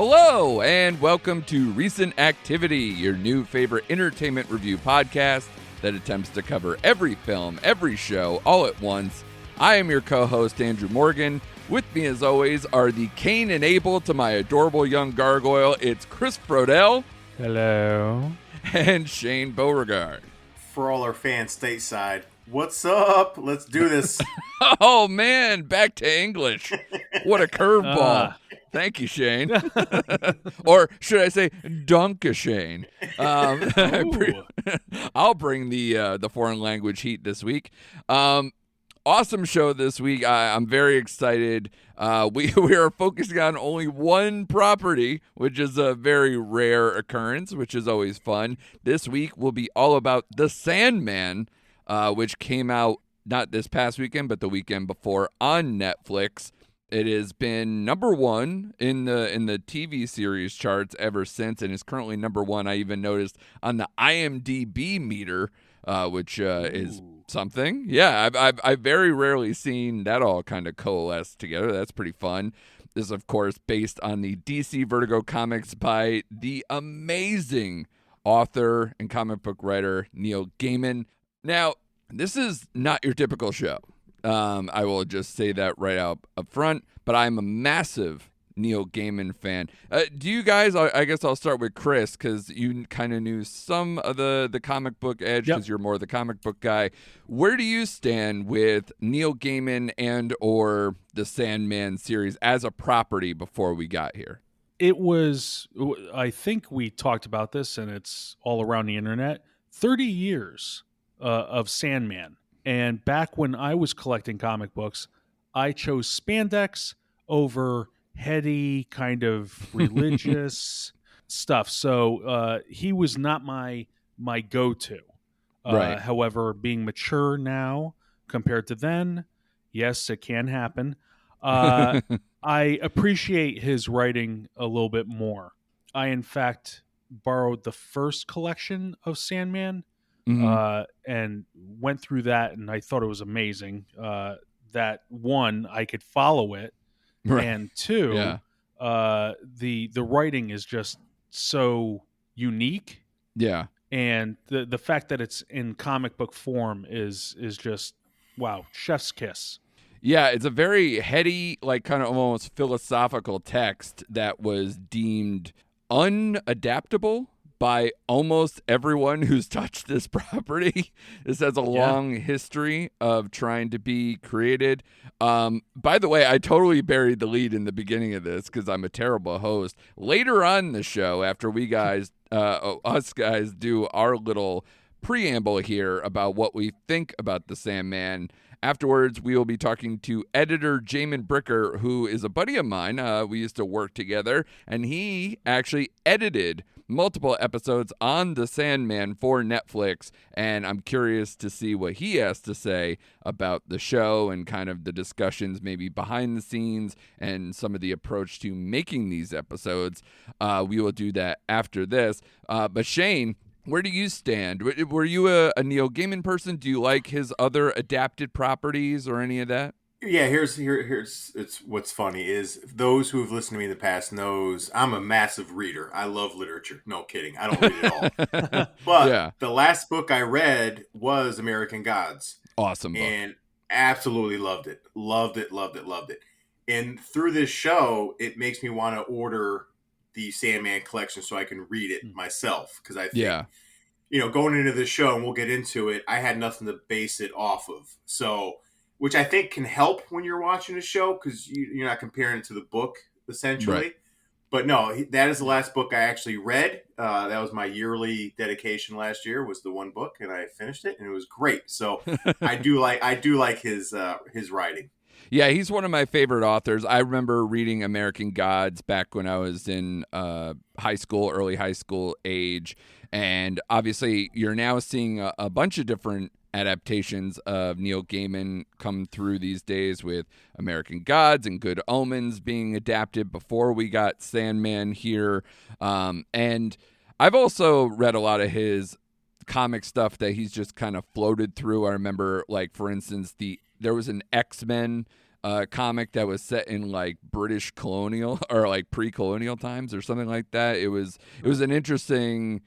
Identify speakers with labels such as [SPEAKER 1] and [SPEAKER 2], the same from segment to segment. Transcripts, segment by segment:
[SPEAKER 1] Hello, and welcome to Recent Activity, your new favorite entertainment review podcast that attempts to cover every film, every show, all at once. I am your co-host, Andrew Morgan. With me, as always, are the Cain and Abel to my adorable young gargoyle. It's Chris Frodel.
[SPEAKER 2] Hello.
[SPEAKER 1] And Shane Beauregard.
[SPEAKER 3] For all our fans stateside, what's up? Let's do this.
[SPEAKER 1] Oh, man, back to English. What a curveball. Thank you, Shane. Or should I say, Dunka Shane. I'll bring the foreign language heat this week. Awesome show this week. I'm very excited. We are focusing on only one property, which is a very rare occurrence, which is always fun. This week will be all about The Sandman, which came out not this past weekend, but the weekend before on Netflix. It has been number one in the TV series charts ever since, and is currently number one. I even noticed on the IMDb meter, which is something. Yeah, I've very rarely seen that all kind of coalesce together. That's pretty fun. This is, of course, based on the DC Vertigo comics by the amazing author and comic book writer Neil Gaiman. Now, this is not your typical show. I will just say that right up front, but I'm a massive Neil Gaiman fan. Do you guys, I guess I'll start with Chris, because you kind of knew some of the comic book edge, because you're more the comic book guy. Where do you stand with Neil Gaiman and or the Sandman series as a property before we got here?
[SPEAKER 2] It was, I think we talked about this, and it's all around the internet, 30 years of Sandman. And back when I was collecting comic books, I chose spandex over heady kind of religious stuff. So he was not my go-to.
[SPEAKER 1] Right.
[SPEAKER 2] However, being mature now compared to then, yes, it can happen. I appreciate his writing a little bit more. I, in fact, borrowed the first collection of Sandman. And went through that, and I thought it was amazing. That one, I could follow it,
[SPEAKER 1] Right.
[SPEAKER 2] and two, the writing is just so unique.
[SPEAKER 1] Yeah,
[SPEAKER 2] and the fact that it's in comic book form is just wow, chef's kiss.
[SPEAKER 1] Yeah, it's a very heady, like kind of almost philosophical text that was deemed unadaptable by almost everyone who's touched this property. This has a long history of trying to be created. By the way, I totally buried the lead in the beginning of this because I'm a terrible host. Later on in the show, after us guys do our little preamble here about what we think about the Sandman, afterwards, we will be talking to editor Jamin Bricker, who is a buddy of mine. We used to work together, and he actually edited multiple episodes on The Sandman for Netflix, and I'm curious to see what he has to say about the show and kind of the discussions maybe behind the scenes and some of the approach to making these episodes. We will do that after this. But Shane, where do you stand? Were you a Neil Gaiman person? Do you like his other adapted properties or any of that?
[SPEAKER 3] Yeah, here's it's what's funny is those who have listened to me in the past knows I'm a massive reader. I love literature. No kidding. I don't read it all. But the last book I read was American Gods.
[SPEAKER 1] Awesome book.
[SPEAKER 3] And absolutely loved it. Loved it. And through this show, it makes me want to order the Sandman collection so I can read it myself. Because I think, going into this show, and we'll get into it, I had nothing to base it off of. So, which I think can help when you're watching a show because you're not comparing it to the book, essentially. Right. But no, that is the last book I actually read. That was my yearly dedication last year, was the one book, and I finished it, and it was great. So I do like his writing.
[SPEAKER 1] Yeah, he's one of my favorite authors. I remember reading American Gods back when I was in high school, early high school age. And obviously, you're now seeing a bunch of different adaptations of Neil Gaiman come through these days, with American Gods and Good Omens being adapted before we got Sandman here. And I've also read a lot of his comic stuff that he's just kind of floated through. I remember, like, for instance, there was an X-Men comic that was set in like British colonial or like pre-colonial times or something like that. It was an interesting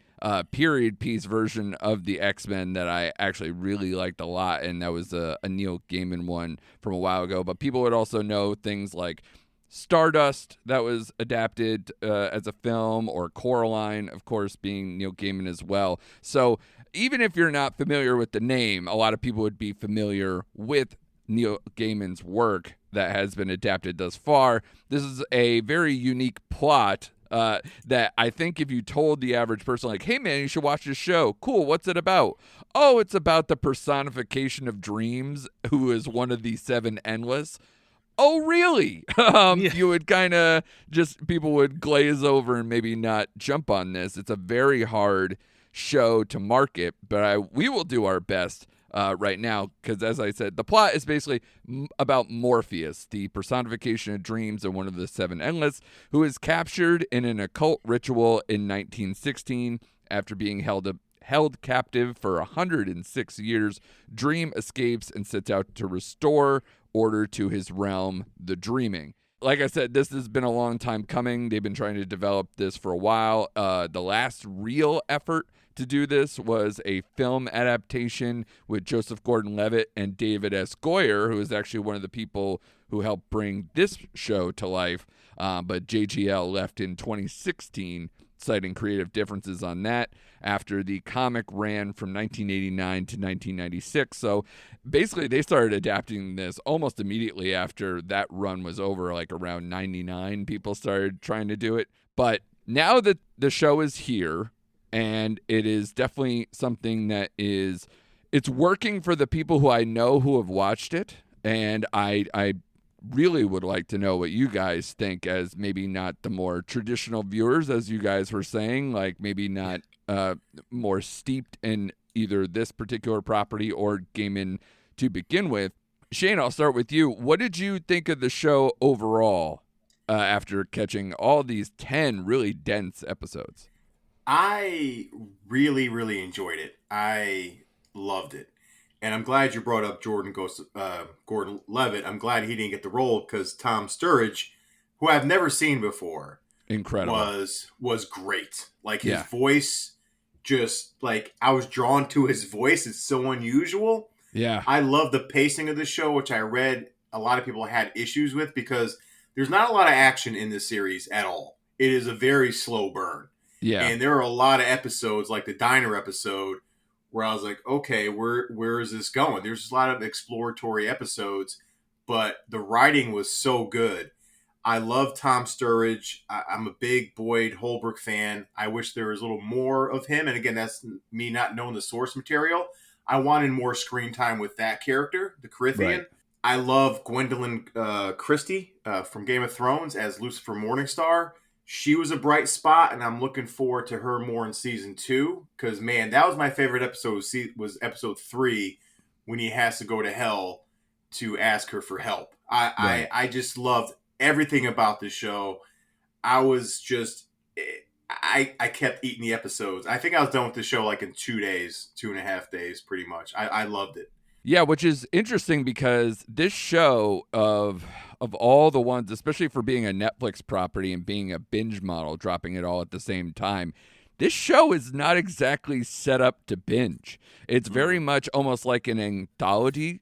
[SPEAKER 1] period piece version of the X-Men that I actually really liked a lot, and that was a Neil Gaiman one from a while ago. But people would also know things like Stardust that was adapted as a film, or Coraline, of course, being Neil Gaiman as well. So even if you're not familiar with the name, a lot of people would be familiar with Neil Gaiman's work that has been adapted thus far. This is a very unique plot that I think if you told the average person, like, hey, man, you should watch this show. Cool, what's it about? Oh, it's about the personification of dreams, who is one of the seven endless. Oh, really? You would kind of people would glaze over and maybe not jump on this. It's a very hard show to market, but we will do our best right now, because as I said, the plot is basically about Morpheus, the personification of dreams and one of the seven endless, who is captured in an occult ritual in 1916 after being held captive for 106 years. Dream escapes and sets out to restore order to his realm, the Dreaming. Like I said, this has been a long time coming. They've been trying to develop this for a while. The last real effort to do this was a film adaptation with Joseph Gordon-Levitt and David S. Goyer, who is actually one of the people who helped bring this show to life. But JGL left in 2016, citing creative differences on that after the comic ran from 1989 to 1996. So basically they started adapting this almost immediately after that run was over, like around 99 people started trying to do it. But now that the show is here, and it is definitely something that it's working for the people who I know who have watched it, and I really would like to know what you guys think, as maybe not the more traditional viewers, as you guys were saying, like maybe not more steeped in either this particular property or Gaiman to begin with. Shane, I'll start with you. What did you think of the show overall after catching all these 10 really dense episodes?
[SPEAKER 3] I really, really enjoyed it. I loved it. And I'm glad you brought up Gordon Levitt. I'm glad he didn't get the role, because Tom Sturridge, who I've never seen before,
[SPEAKER 1] incredible,
[SPEAKER 3] was great. Like his voice, just like I was drawn to his voice. It's so unusual.
[SPEAKER 1] Yeah.
[SPEAKER 3] I love the pacing of the show, which I read a lot of people had issues with, because there's not a lot of action in this series at all. It is a very slow burn.
[SPEAKER 1] Yeah.
[SPEAKER 3] And there are a lot of episodes, like the diner episode, where I was like, okay, where is this going? There's a lot of exploratory episodes, but the writing was so good. I love Tom Sturridge. I'm a big Boyd Holbrook fan. I wish there was a little more of him. And again, that's me not knowing the source material. I wanted more screen time with that character, the Carithian. Right. I love Gwendolyn Christie from Game of Thrones as Lucifer Morningstar. She was a bright spot, and I'm looking forward to her more in season 2. Because, man, that was my favorite episode, was episode 3, when he has to go to hell to ask her for help. I just loved everything about the show. I was just, I kept eating the episodes. I think I was done with the show like in 2.5 days, pretty much. I loved it.
[SPEAKER 1] Yeah, which is interesting, because this show of all the ones, especially for being a Netflix property and being a binge model, dropping it all at the same time, this show is not exactly set up to binge. It's very much almost like an anthology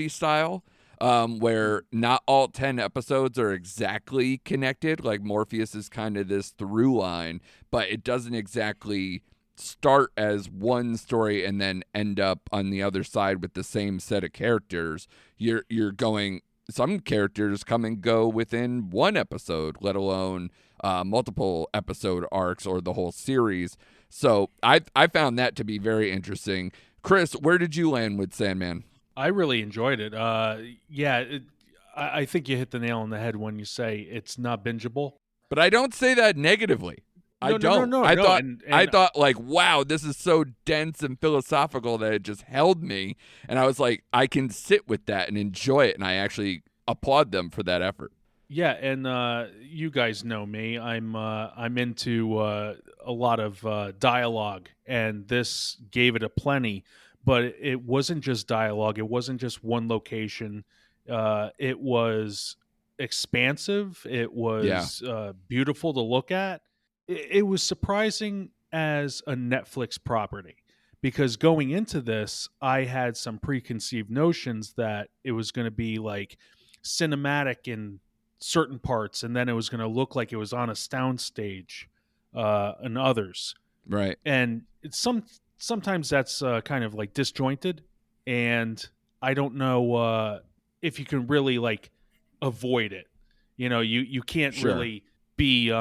[SPEAKER 1] style, where not all 10 episodes are exactly connected. Like Morpheus is kind of this through line, but it doesn't exactly start as one story and then end up on the other side with the same set of characters. You're going, some characters come and go within one episode, let alone multiple episode arcs or the whole series. So I found that to be very interesting. Chris, where did you land with Sandman?
[SPEAKER 2] I really enjoyed it. I think you hit the nail on the head when you say it's not bingeable.
[SPEAKER 1] But I don't say that negatively. I thought like, wow, this is so dense and philosophical that it just held me. And I was like, I can sit with that and enjoy it. And I actually applaud them for that effort.
[SPEAKER 2] Yeah. And you guys know me. I'm into a lot of dialogue, and this gave it a plenty. But it wasn't just dialogue. It wasn't just one location. It was expansive. It was beautiful to look at. It was surprising as a Netflix property, because going into this, I had some preconceived notions that it was going to be like cinematic in certain parts, and then it was going to look like it was on a soundstage in others.
[SPEAKER 1] Right.
[SPEAKER 2] And sometimes that's kind of like disjointed, and I don't know if you can really like avoid it. You can't really be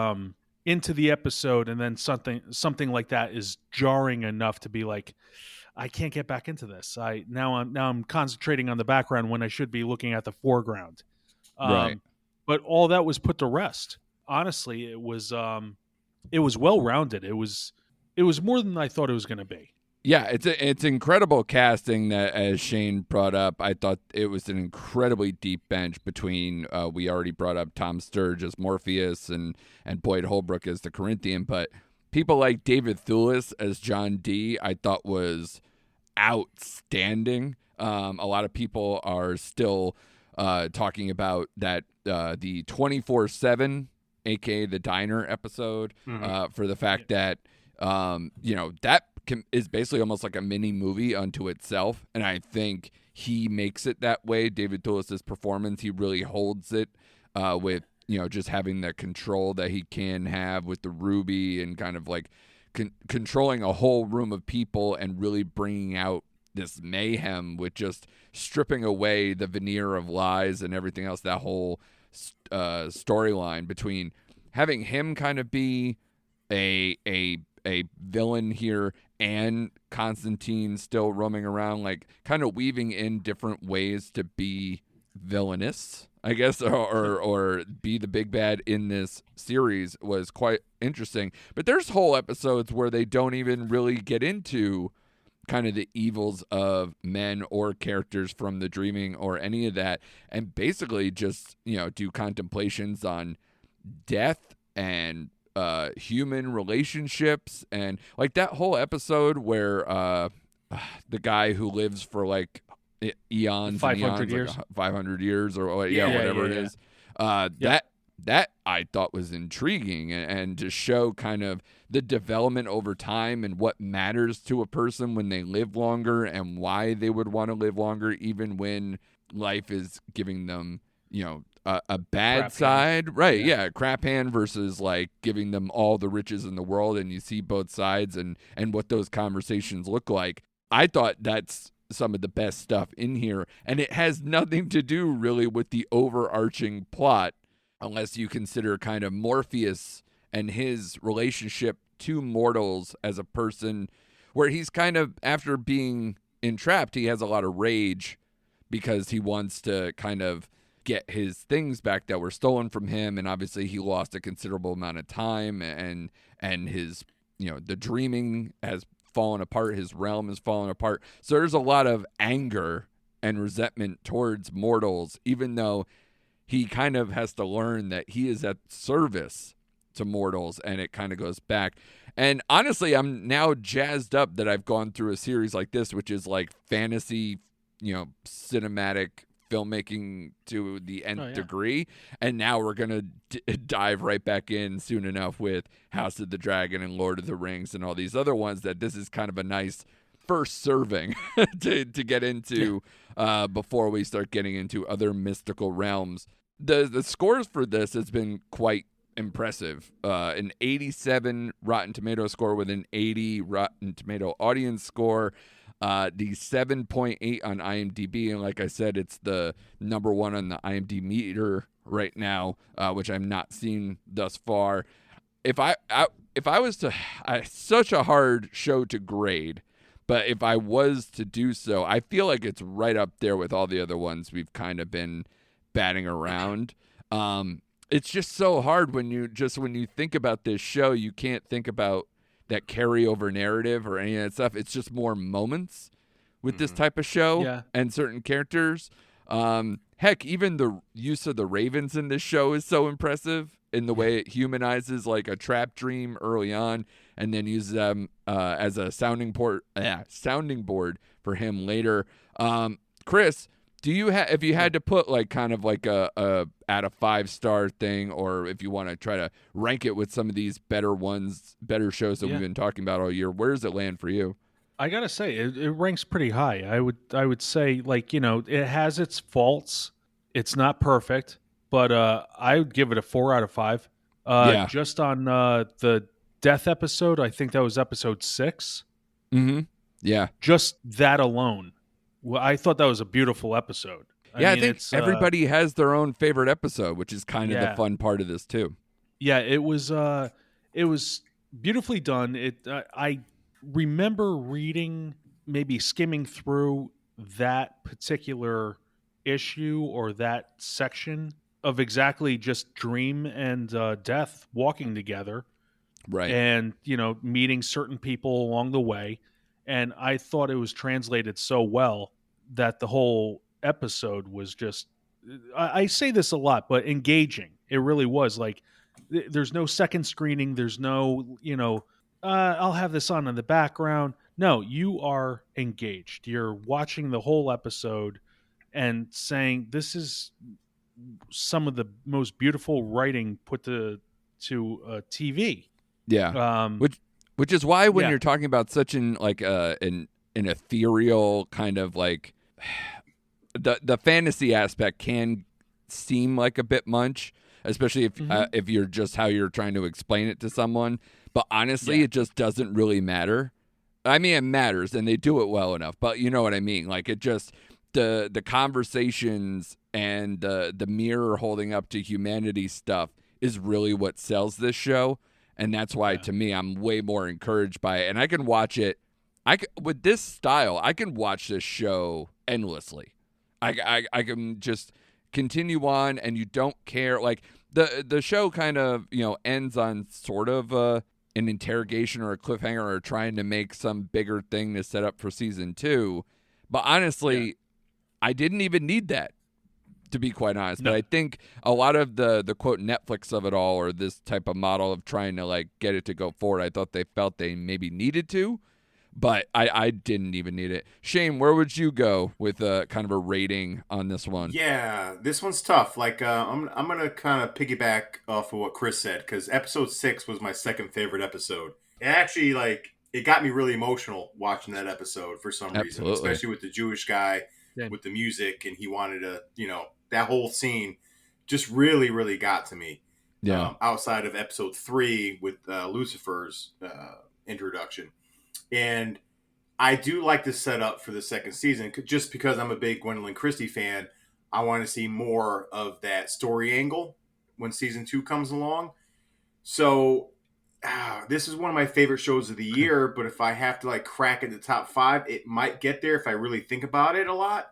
[SPEAKER 2] into the episode and then something like that is jarring enough to be like, I can't get back into this. I'm concentrating on the background when I should be looking at the foreground.
[SPEAKER 1] Right.
[SPEAKER 2] But all that was put to rest. Honestly, it was well rounded. It was more than I thought it was going to be.
[SPEAKER 1] Yeah, it's incredible casting that, as Shane brought up. I thought it was an incredibly deep bench between, we already brought up Tom Sturge as Morpheus and Boyd Holbrook as the Corinthian, but people like David Thewlis as John D. I thought was outstanding. A lot of people are still talking about that the 24/7, aka the diner episode, for the fact that that is basically almost like a mini movie unto itself, and I think he makes it that way. David Thewlis' performance, he really holds it with just having the control that he can have with the Ruby, and kind of like controlling a whole room of people and really bringing out this mayhem with just stripping away the veneer of lies and everything else. That whole storyline between having him kind of be a villain here and Constantine still roaming around, like kind of weaving in different ways to be villainous, I guess, or be the big bad in this series, was quite interesting. But there's whole episodes where they don't even really get into kind of the evils of men or characters from the dreaming or any of that, and basically just do contemplations on death and human relationships, and like that whole episode where the guy who lives for like eons,
[SPEAKER 2] 500 years,
[SPEAKER 1] like 500 years or whatever it is. That I thought was intriguing, and to show kind of the development over time and what matters to a person when they live longer, and why they would want to live longer even when life is giving them a bad
[SPEAKER 2] crap
[SPEAKER 1] side,
[SPEAKER 2] hand.
[SPEAKER 1] right? Yeah, crap hand versus like giving them all the riches in the world, and you see both sides and what those conversations look like. I thought that's some of the best stuff in here, and it has nothing to do really with the overarching plot, unless you consider kind of Morpheus and his relationship to mortals as a person, where he's kind of, after being entrapped, he has a lot of rage because he wants to kind of get his things back that were stolen from him, and obviously he lost a considerable amount of time, and his the dreaming has fallen apart, his realm has fallen apart. So there's a lot of anger and resentment towards mortals, even though he kind of has to learn that he is at service to mortals, and it kind of goes back. And honestly, I'm now jazzed up that I've gone through a series like this, which is like fantasy, cinematic filmmaking to the nth degree, and now we're gonna dive right back in soon enough with House of the Dragon and Lord of the Rings and all these other ones, that this is kind of a nice first serving to get into before we start getting into other mystical realms. The scores for this has been quite impressive. An 87 Rotten Tomato score with an 80 Rotten Tomato audience score. The 7.8 on IMDb, and like I said, it's the number one on the IMDb meter right now, which I'm not seeing thus far. If I was to, it's such a hard show to grade, but if I was to do so, I feel like it's right up there with all the other ones we've kind of been batting around. It's just so hard when you think about this show, you can't think about that carryover narrative or any of that stuff. It's just more moments with this type of show and certain characters. Heck, even the use of the ravens in this show is so impressive in the way it humanizes like a trap dream early on, and then uses them as a sounding board for him later. Chris, Do you have, if you had to put like kind of like a at a 5-star thing, or if you want to try to rank it with some of these better shows that we've been talking about all year, where does it land for you?
[SPEAKER 2] I gotta say, it ranks pretty high. I would say, like, it has its faults. It's not perfect, but I would give it a 4 out of 5. Just on the death episode, I think that was episode 6.
[SPEAKER 1] Mm-hmm. Yeah.
[SPEAKER 2] Just that alone, well, I thought that was a beautiful episode.
[SPEAKER 1] I think everybody has their own favorite episode, which is kind of the fun part of this too.
[SPEAKER 2] Yeah, it was beautifully done. I remember reading, maybe skimming through that particular issue or that section of exactly just Dream and Death walking together,
[SPEAKER 1] right?
[SPEAKER 2] And meeting certain people along the way, and I thought it was translated so well that the whole episode was just, I say this a lot, but engaging. It really was. Like, there's no second screening. There's no, I'll have this on in the background. No, you are engaged. You're watching the whole episode and saying, this is some of the most beautiful writing put to TV.
[SPEAKER 1] Yeah. Which is why when you're talking about such an ethereal kind of like, the fantasy aspect can seem like a bit much, especially if you're just how you're trying to explain it to someone. But honestly, it just doesn't really matter. I mean, it matters, and they do it well enough. But you know what I mean? Like, it just the conversations and the mirror holding up to humanity stuff is really what sells this show, and that's why to me I'm way more encouraged by it. And I can watch it. With this style, I can watch this show endlessly. I can just continue on, and you don't care. Like, the show kind of ends on sort of an interrogation or a cliffhanger, or trying to make some bigger thing to set up for season 2. But honestly, I didn't even need that, to be quite honest. No. But I think a lot of the quote Netflix of it all, or this type of model of trying to like get it to go forward, I thought they felt they maybe needed to. But I didn't even need it. Shane, where would you go with kind of a rating on this one?
[SPEAKER 3] Yeah, this one's tough. Like, I'm gonna kind of piggyback off of what Chris said, because episode 6 was my second favorite episode. It actually, like, it got me really emotional watching that episode for some reason, especially with the Jewish guy with the music, and he wanted to, that whole scene just really, really got to me.
[SPEAKER 1] Yeah.
[SPEAKER 3] Outside of episode 3 with Lucifer's introduction. And I do like the setup for the second season, just because I'm a big Gwendolyn Christie fan. I want to see more of that story angle when season 2 comes along. So this is one of my favorite shows of the year, but if I have to like crack at the top 5, it might get there if I really think about it a lot.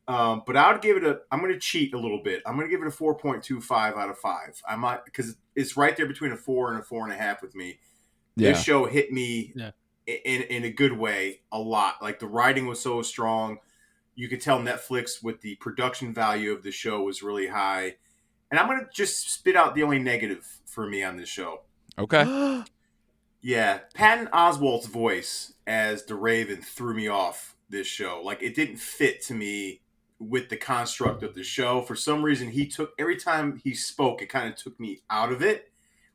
[SPEAKER 3] But I would give it I'm going to cheat a little bit. I'm going to give it a 4.25 out of 5. I might, because it's right there between a 4 and a 4.5 with me. Yeah. This show hit me in a good way a lot. Like, the writing was so strong. You could tell Netflix with the production value of the show was really high. And I'm going to just spit out the only negative for me on this show.
[SPEAKER 1] Okay.
[SPEAKER 3] Yeah. Patton Oswalt's voice as the Raven threw me off this show. Like, it didn't fit to me with the construct of the show. For some reason, every time he spoke, it kind of took me out of it.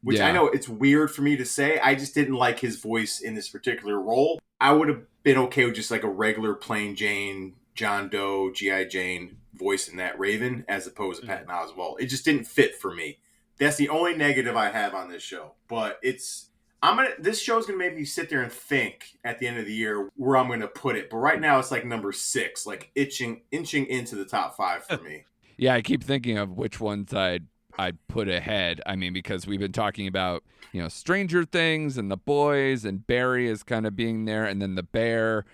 [SPEAKER 3] Which I know it's weird for me to say. I just didn't like his voice in this particular role. I would have been okay with just like a regular plain Jane, John Doe, G.I. Jane voice in that Raven, as opposed to Patton Oswalt. It just didn't fit for me. That's the only negative I have on this show. But this show's gonna make me sit there and think at the end of the year where I'm gonna put it. But right now it's like number 6, like inching into the top 5 for me.
[SPEAKER 1] Yeah, I keep thinking of which ones I'd put ahead. I mean, because we've been talking about, Stranger Things and The Boys, and Barry is kind of being there, and then The Bear,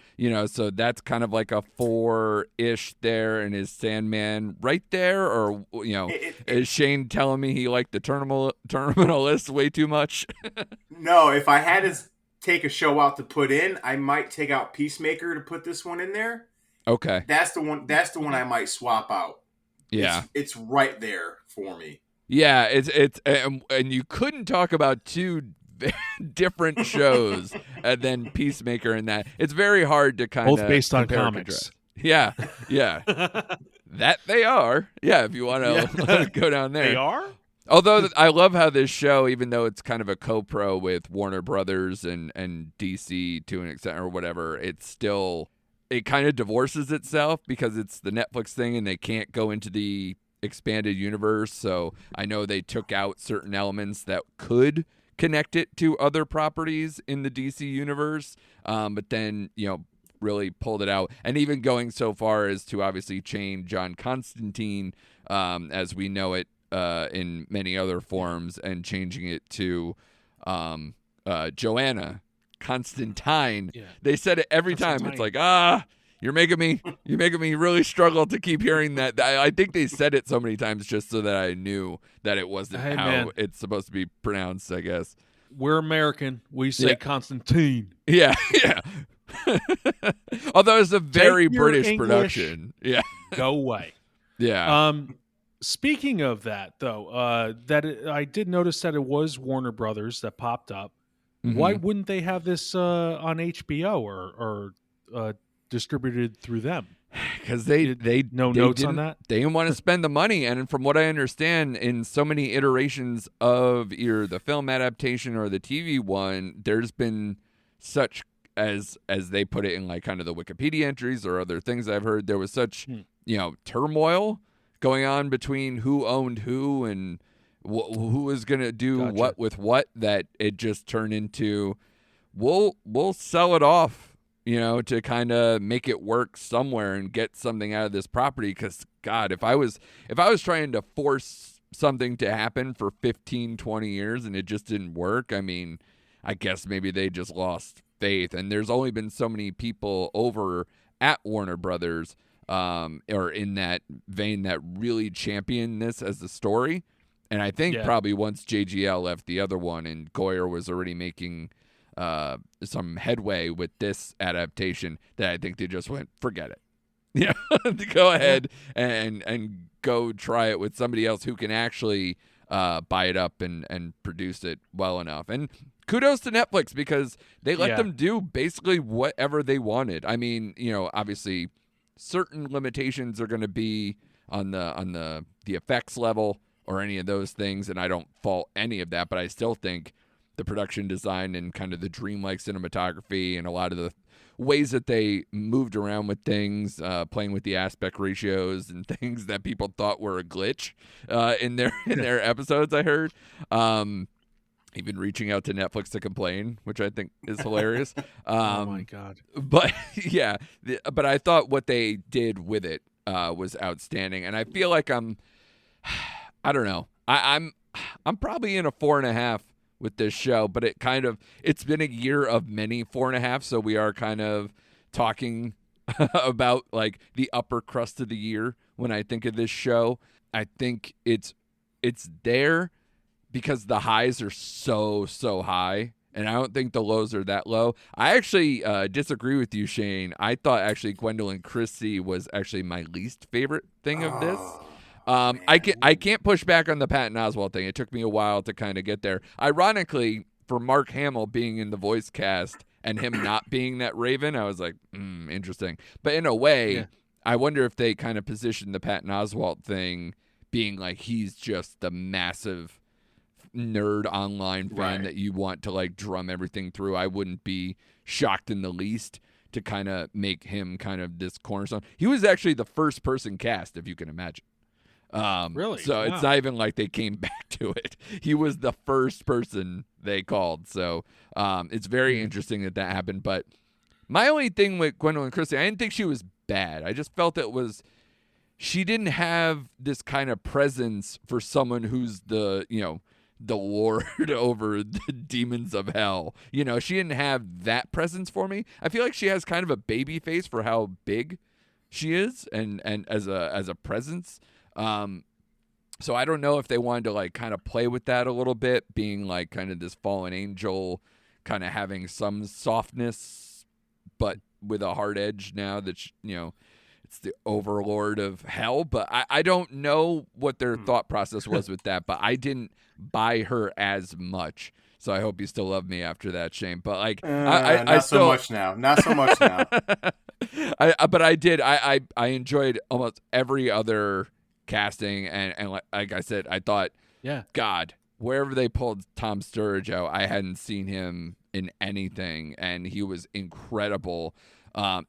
[SPEAKER 1] so that's kind of like a 4-ish there. And is Sandman right there? Or, is Shane telling me he liked the Terminalist way too much?
[SPEAKER 3] No, if I had to take a show out to put in, I might take out Peacemaker to put this one in there.
[SPEAKER 1] Okay.
[SPEAKER 3] That's the one I might swap out.
[SPEAKER 1] Yeah.
[SPEAKER 3] It's right there for me.
[SPEAKER 1] Yeah, it's and you couldn't talk about 2 different shows and then Peacemaker and that. It's very hard to kind of
[SPEAKER 2] both based on comics.
[SPEAKER 1] Yeah. That they are. Yeah, if you want to go down there.
[SPEAKER 2] They are?
[SPEAKER 1] Although I love how this show, even though it's kind of a co-pro with Warner Brothers and DC to an extent or whatever, it kind of divorces itself because it's the Netflix thing and they can't go into the expanded universe. So I know they took out certain elements that could connect it to other properties in the DC universe, but then, really pulled it out. And even going so far as to obviously change John Constantine as we know it, in many other forms, and changing it to Joanna Constantine. Yeah. They said it every time. It's like, you're making me really struggle to keep hearing that. I think they said it so many times just so that I knew that it wasn't how it's supposed to be pronounced, I guess.
[SPEAKER 2] We're American. We say Constantine.
[SPEAKER 1] Yeah, yeah. Although it's a very British production. Yeah.
[SPEAKER 2] Go away.
[SPEAKER 1] Yeah.
[SPEAKER 2] Speaking of that, though, I did notice that it was Warner Brothers that popped up. Mm-hmm. Why wouldn't they have this on HBO or distributed through them?
[SPEAKER 1] Because they
[SPEAKER 2] notes on that.
[SPEAKER 1] They didn't want to spend the money, and from what I understand, in so many iterations of either the film adaptation or the TV one, there's been such as they put it in like kind of the Wikipedia entries or other things I've heard. There was such turmoil going on between who owned who and who was going to do what with what, that it just turned into, we'll sell it off, to kind of make it work somewhere and get something out of this property. Because God, if I was trying to force something to happen for 15, 20 years and it just didn't work, I mean, I guess maybe they just lost faith. And there's only been so many people over at Warner Brothers or in that vein that really champion this as a story. And I think probably once JGL left the other one and Goyer was already making some headway with this adaptation, that I think they just went, forget it. Yeah, go ahead and go try it with somebody else who can actually buy it up and produce it well enough. And kudos to Netflix because they let them do basically whatever they wanted. I mean, obviously certain limitations are going to be on the effects level or any of those things, and I don't fault any of that, but I still think the production design and kind of the dreamlike cinematography and a lot of the ways that they moved around with things, playing with the aspect ratios and things that people thought were a glitch in their episodes, I heard. Even reaching out to Netflix to complain, which I think is hilarious.
[SPEAKER 2] Oh my God.
[SPEAKER 1] But yeah, but I thought what they did with it was outstanding. And I feel like I don't know. I'm probably in a 4.5 with this show, but it's been a year of many 4.5. So we are kind of talking about like the upper crust of the year when I think of this show. I think it's there because the highs are so high, and I don't think the lows are that low. I actually disagree with you, Shane. I thought actually Gwendolyn Christie was actually my least favorite thing of this. I can't push back on the Patton Oswalt thing. It took me a while to kind of get there. Ironically, for Mark Hamill being in the voice cast and him not being that Raven, I was like, interesting. But in a way, I wonder if they kind of positioned the Patton Oswalt thing being like he's just the massive nerd online fan that you want to like drum everything through. I wouldn't be shocked in the least to kind of make him kind of this cornerstone. He was actually the first person cast, if you can imagine.
[SPEAKER 2] Really?
[SPEAKER 1] So it's not even like they came back to it. He was the first person they called. So it's very interesting that happened. But my only thing with Gwendolyn Christie, I didn't think she was bad. I just felt she didn't have this kind of presence for someone who's the lord over the demons of hell. She didn't have that presence for me. I feel like she has kind of a baby face for how big she is and as a presence. So I don't know if they wanted to like kind of play with that a little bit, being like kind of this fallen angel, kind of having some softness, but with a hard edge now that, it's the overlord of hell. But I don't know what their thought process was with that, but I didn't buy her as much So I hope you still love me after that, Shane. But like,
[SPEAKER 3] I still, so much now. Not so much now.
[SPEAKER 1] But I did. I enjoyed almost every other casting, and like I said, I thought, God, wherever they pulled Tom Sturridge out, I hadn't seen him in anything, and he was incredible.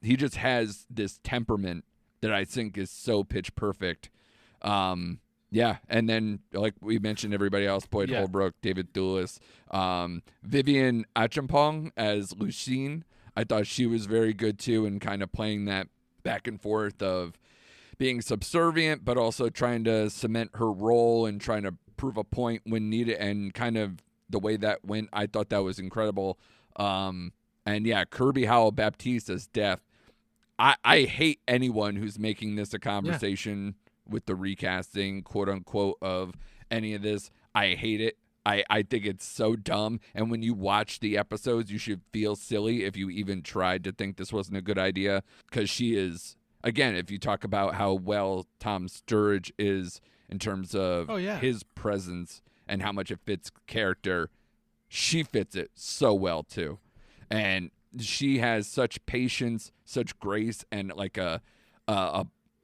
[SPEAKER 1] He just has this temperament that I think is so pitch perfect. Yeah, and then like we mentioned, everybody else: Boyd Holbrook, David Thewlis, Vivian Achampong as Lucine. I thought she was very good too, and kind of playing that back and forth of being subservient, but also trying to cement her role and trying to prove a point when needed, and kind of the way that went. I thought that was incredible. And yeah, Kirby Howell Baptiste as Death. I hate anyone who's making this a conversation with the recasting, quote unquote, of any of this. I hate it. I think it's so dumb. And when you watch the episodes, you should feel silly if you even tried to think this wasn't a good idea, because she is, again, if you talk about how well Tom Sturridge is in terms of his presence and how much it fits character, she fits it so well too. And she has such patience, such grace, and like a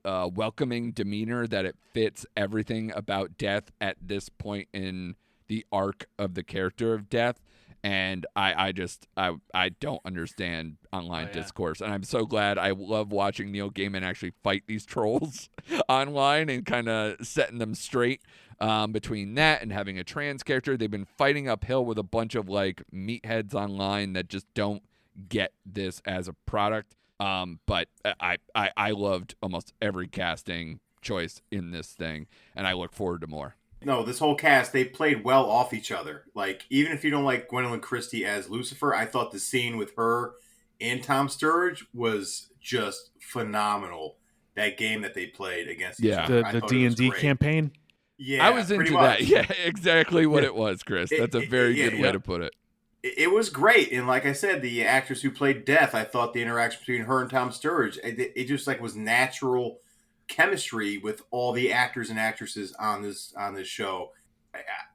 [SPEAKER 1] welcoming demeanor that it fits everything about Death at this point in the arc of the character of Death. And I don't understand online discourse, and I'm so glad. I love watching Neil Gaiman actually fight these trolls online and kind of setting them straight. Between that and having a trans character, they've been fighting uphill with a bunch of like meatheads online that just don't get this as a product. But I loved almost every casting choice in this thing, and I look forward to more.
[SPEAKER 3] No, this whole cast, they played well off each other. Like, even if you don't like Gwendolyn Christie as Lucifer, I thought the scene with her and Tom Sturridge was just phenomenal. That game that they played against each other.
[SPEAKER 2] The D&D campaign?
[SPEAKER 3] Yeah,
[SPEAKER 1] I was into that. Yeah, exactly what it was, Chris. That's a very good way to put it.
[SPEAKER 3] It was great. And like I said, the actress who played Death, I thought the interaction between her and Tom Sturridge, it just like was natural chemistry with all the actors and actresses on this show.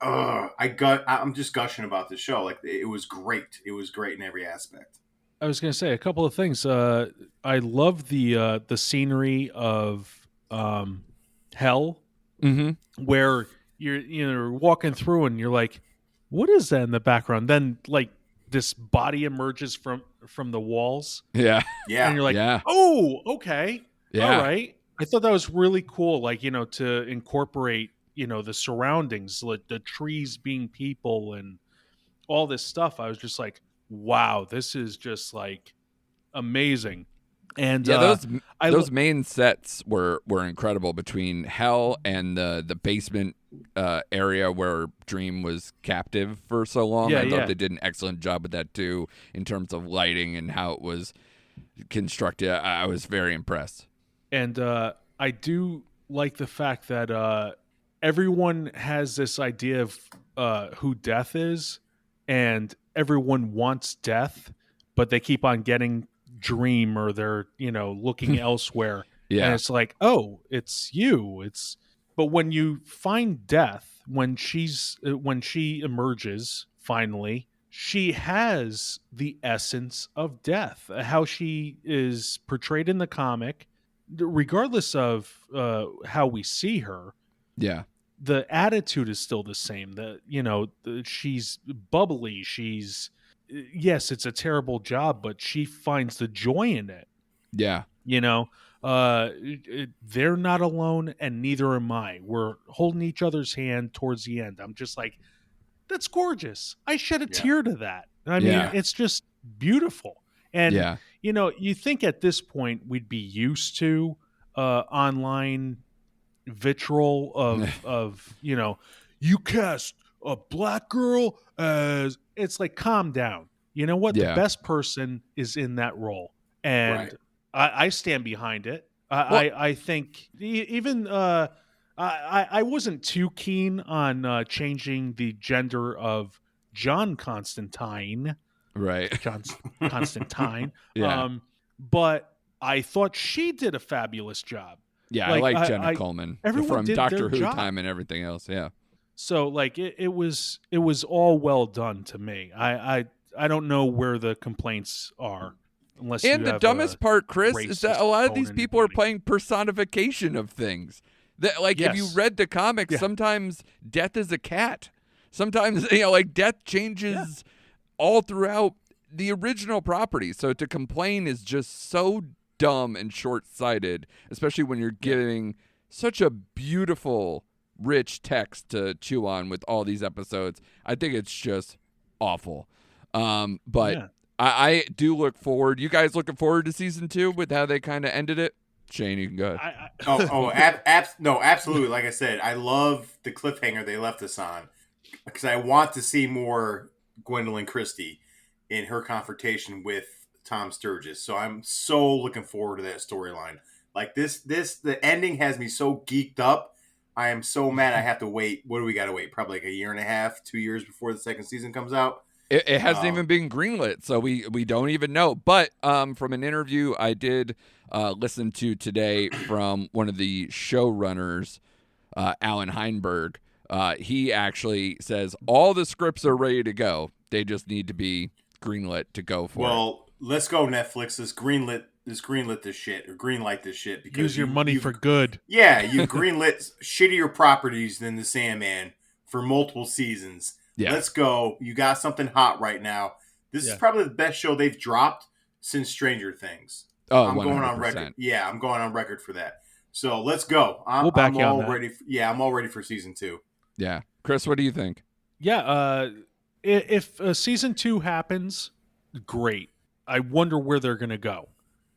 [SPEAKER 3] I'm just gushing about this show. Like, it was great. It was great in every aspect.
[SPEAKER 2] I was going to say a couple of things. I love the scenery of hell, where you're walking through and you're like, what is that in the background? Then like this body emerges from the walls.
[SPEAKER 1] Yeah.
[SPEAKER 2] And you're like, oh, okay.
[SPEAKER 1] Yeah.
[SPEAKER 2] All right. I thought that was really cool, like, to incorporate, the surroundings, like the trees being people and all this stuff. I was just like, wow, this is just like amazing. And
[SPEAKER 1] those main sets were incredible, between hell and the basement area where Dream was captive for so long. I thought they did an excellent job with that too, in terms of lighting and how it was constructed. I was very impressed.
[SPEAKER 2] And I do like the fact that everyone has this idea of who Death is, and everyone wants Death, but they keep on getting Dream, or they're looking elsewhere. And it's like, oh, it's you. But when you find Death, when she emerges finally, she has the essence of Death, how she is portrayed in the comic. Regardless of how we see her, the attitude is still the same. She's bubbly. Yes, it's a terrible job, but she finds the joy in it.
[SPEAKER 1] Yeah.
[SPEAKER 2] They're not alone, and neither am I. We're holding each other's hand towards the end. I'm just like, that's gorgeous. I shed a tear to that. I mean, it's just beautiful. And, you think at this point we'd be used to online vitriol of you cast a black girl as... It's like, calm down. You know what? The best person is in that role. And I stand behind it. I think even... I wasn't too keen on changing the gender of John Constantine.
[SPEAKER 1] Right.
[SPEAKER 2] John Constantine. But I thought she did a fabulous job.
[SPEAKER 1] Yeah, I like Jenna Coleman from Doctor Who time and everything else. Yeah.
[SPEAKER 2] So like it was all well done to me. I don't know where the complaints are unless
[SPEAKER 1] And
[SPEAKER 2] you
[SPEAKER 1] the
[SPEAKER 2] have
[SPEAKER 1] dumbest part, Chris, is that
[SPEAKER 2] racist
[SPEAKER 1] a lot of
[SPEAKER 2] tone
[SPEAKER 1] these
[SPEAKER 2] in your
[SPEAKER 1] people are
[SPEAKER 2] writing.
[SPEAKER 1] playing personification of things. That, like, if you
[SPEAKER 2] Yes.
[SPEAKER 1] read the comics,
[SPEAKER 2] Yeah.
[SPEAKER 1] sometimes Death is a cat. Sometimes, like, Death changes all throughout the original property. So to complain is just so dumb and short-sighted, especially when you're giving such a beautiful, rich text to chew on with all these episodes. I think it's just awful. But I do look forward. You guys looking forward to season 2 with how they kind of ended it? Shane, you can go ahead.
[SPEAKER 3] No, absolutely. Like I said, I love the cliffhanger they left us on because I want to see more Gwendolyn Christie in her confrontation with Tom Sturgis. So I'm so looking forward to that storyline. Like the ending has me so geeked up. I am so mad I have to wait. What do we got to wait? Probably like a year and a half, 2 years before the second season comes out.
[SPEAKER 1] It hasn't even been greenlit, so we don't even know. But from an interview I did listen to today from one of the showrunners, Alan Heinberg, he actually says all the scripts are ready to go. They just need to be greenlit to go for it.
[SPEAKER 3] Well, let's go, Netflix. Let's greenlit this shit or greenlight this shit. Because
[SPEAKER 2] use your money for good.
[SPEAKER 3] Yeah, you greenlit shittier properties than the Sandman for multiple seasons. Yeah. Let's go. You got something hot right now. This is probably the best show they've dropped since Stranger Things.
[SPEAKER 1] Oh,
[SPEAKER 3] I'm
[SPEAKER 1] 100%.
[SPEAKER 3] going on record. Yeah, I'm going on record for that. So let's go.
[SPEAKER 2] We'll back you on that.
[SPEAKER 3] Ready. I'm all ready for season 2.
[SPEAKER 1] Yeah, Chris, what do you think?
[SPEAKER 2] Yeah, if season 2 happens, great. I wonder where they're going to go.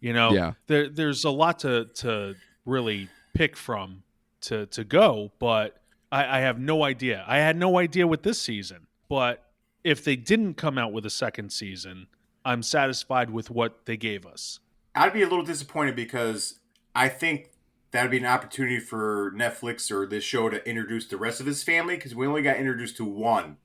[SPEAKER 2] You know, there's a lot to really pick from to go, but I have no idea. I had no idea with this season, but if they didn't come out with a second season, I'm satisfied with what they gave us.
[SPEAKER 3] I'd be a little disappointed because I think that'd be an opportunity for Netflix or this show to introduce the rest of his family because we only got introduced to one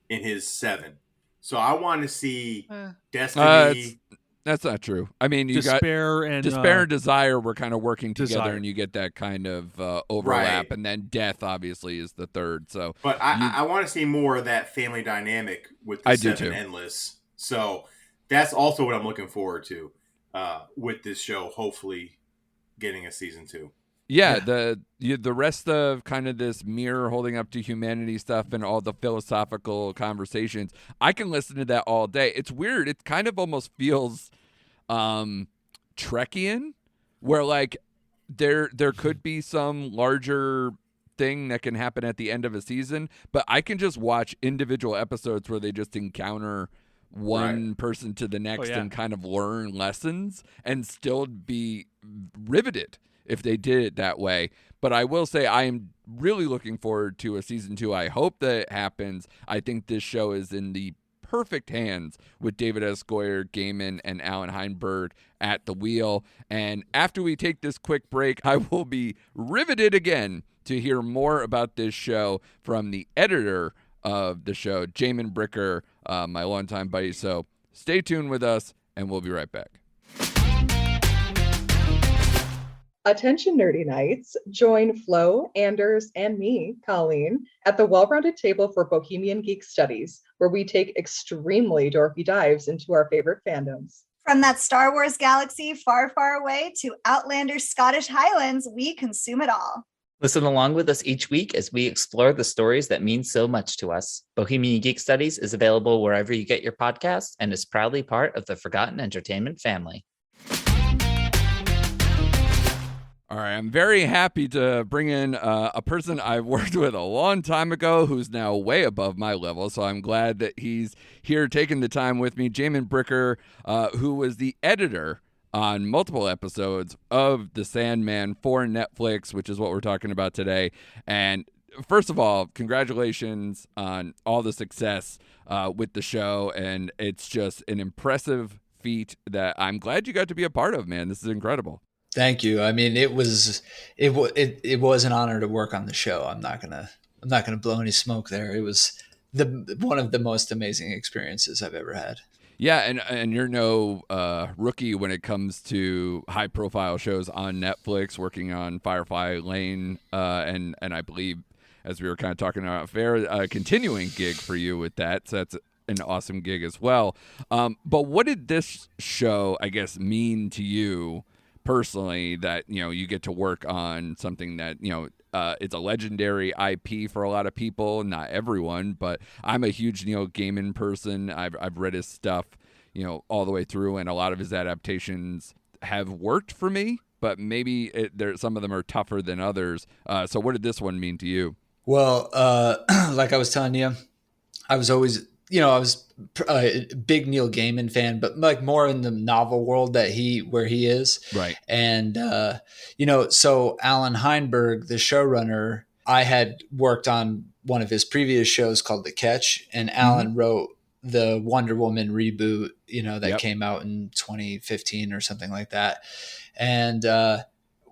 [SPEAKER 3] in his 7. So I want to see Destiny.
[SPEAKER 1] That's not true. I mean, you
[SPEAKER 2] Despair
[SPEAKER 1] got
[SPEAKER 2] and
[SPEAKER 1] Despair and Desire were kind of working together,
[SPEAKER 2] Desire.
[SPEAKER 1] and you get that kind of overlap. And then Death, obviously, is the third. So,
[SPEAKER 3] but I want to see more of that family dynamic with the 7 Endless. So that's also what I'm looking forward to with this show. Hopefully, getting a season 2.
[SPEAKER 1] Yeah, the rest of kind of this mirror holding up to humanity stuff and all the philosophical conversations, I can listen to that all day. It's weird. It kind of almost feels Trekkian, where like there could be some larger thing that can happen at the end of a season, but I can just watch individual episodes where they just encounter one person to the next and kind of learn lessons and still be riveted if they did it that way. But I will say I am really looking forward to a season 2. I hope that it happens. I think this show is in the perfect hands with David S. Goyer, Gaiman, and Alan Heinberg at the wheel. And after we take this quick break, I will be riveted again to hear more about this show from the editor of the show, Jamin Bricker, my longtime buddy. So stay tuned with us, and we'll be right back.
[SPEAKER 4] Attention Nerdy Nights, join Flo, Anders, and me, Colleen, at the well-rounded table for Bohemian Geek Studies, where we take extremely dorky dives into our favorite fandoms.
[SPEAKER 5] From that Star Wars galaxy far, far away to Outlander's Scottish Highlands, we consume it all.
[SPEAKER 6] Listen along with us each week as we explore the stories that mean so much to us. Bohemian Geek Studies is available wherever you get your podcasts and is proudly part of the Forgotten Entertainment family.
[SPEAKER 1] All right, I'm very happy to bring in a person I've worked with a long time ago who's now way above my level, so I'm glad that he's here taking the time with me. Jamin Bricker, who was the editor on multiple episodes of The Sandman for Netflix, which is what we're talking about today. And first of all, congratulations on all the success with the show, and it's just an impressive feat that I'm glad you got to be a part of, man. This is incredible.
[SPEAKER 7] Thank you. I mean, it was an honor to work on the show. I'm not gonna blow any smoke there. It was one of the most amazing experiences I've ever had.
[SPEAKER 1] Yeah, and you're no rookie when it comes to high profile shows on Netflix, working on Firefly Lane, and I believe as we were kind of talking about, a continuing gig for you with that. So that's an awesome gig as well. But what did this show, I guess, mean to you personally, that, you know, you get to work on something that, you know, it's a legendary IP for a lot of people, not everyone, but I'm a huge Neil Gaiman person. I've read his stuff, you know, all the way through, and a lot of his adaptations have worked for me, but maybe some of them are tougher than others. So what did this one mean to you?
[SPEAKER 7] Well, like I was telling you, I was always, you know, I was a big Neil Gaiman fan, but like more in the novel world where he is.
[SPEAKER 1] Right.
[SPEAKER 7] And, you know, so Alan Heinberg, the showrunner, I had worked on one of his previous shows called The Catch, and Alan wrote the Wonder Woman reboot, you know, that came out in 2015 or something like that. And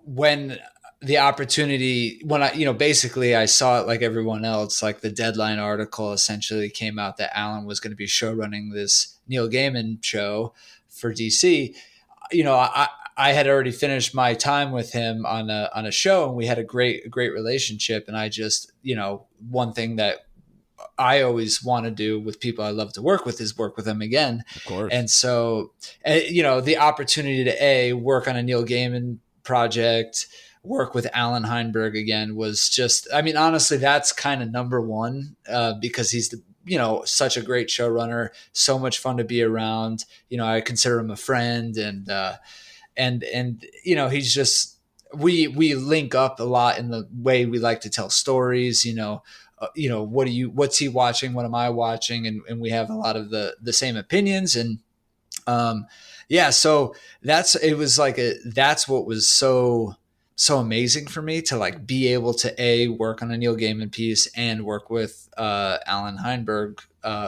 [SPEAKER 7] when the opportunity, when I, you know, basically I saw it like everyone else, like the Deadline article essentially came out that Alan was going to be show running this Neil Gaiman show for DC. You know, I had already finished my time with him on a show, and we had a great relationship. And I just, you know, one thing that I always want to do with people I love to work with is work with them again.
[SPEAKER 1] Of course.
[SPEAKER 7] And so, you know, the opportunity to work on a Neil Gaiman project, work with Alan Heinberg again was just, I mean, honestly, that's kind of number one, because he's you know, such a great showrunner, so much fun to be around. You know, I consider him a friend, and you know, he's just, we link up a lot in the way we like to tell stories, you know, what's he watching? What am I watching? And we have a lot of the same opinions. And, so that's what was so amazing for me, to like be able to work on a Neil Gaiman piece and work with, Alan Heinberg,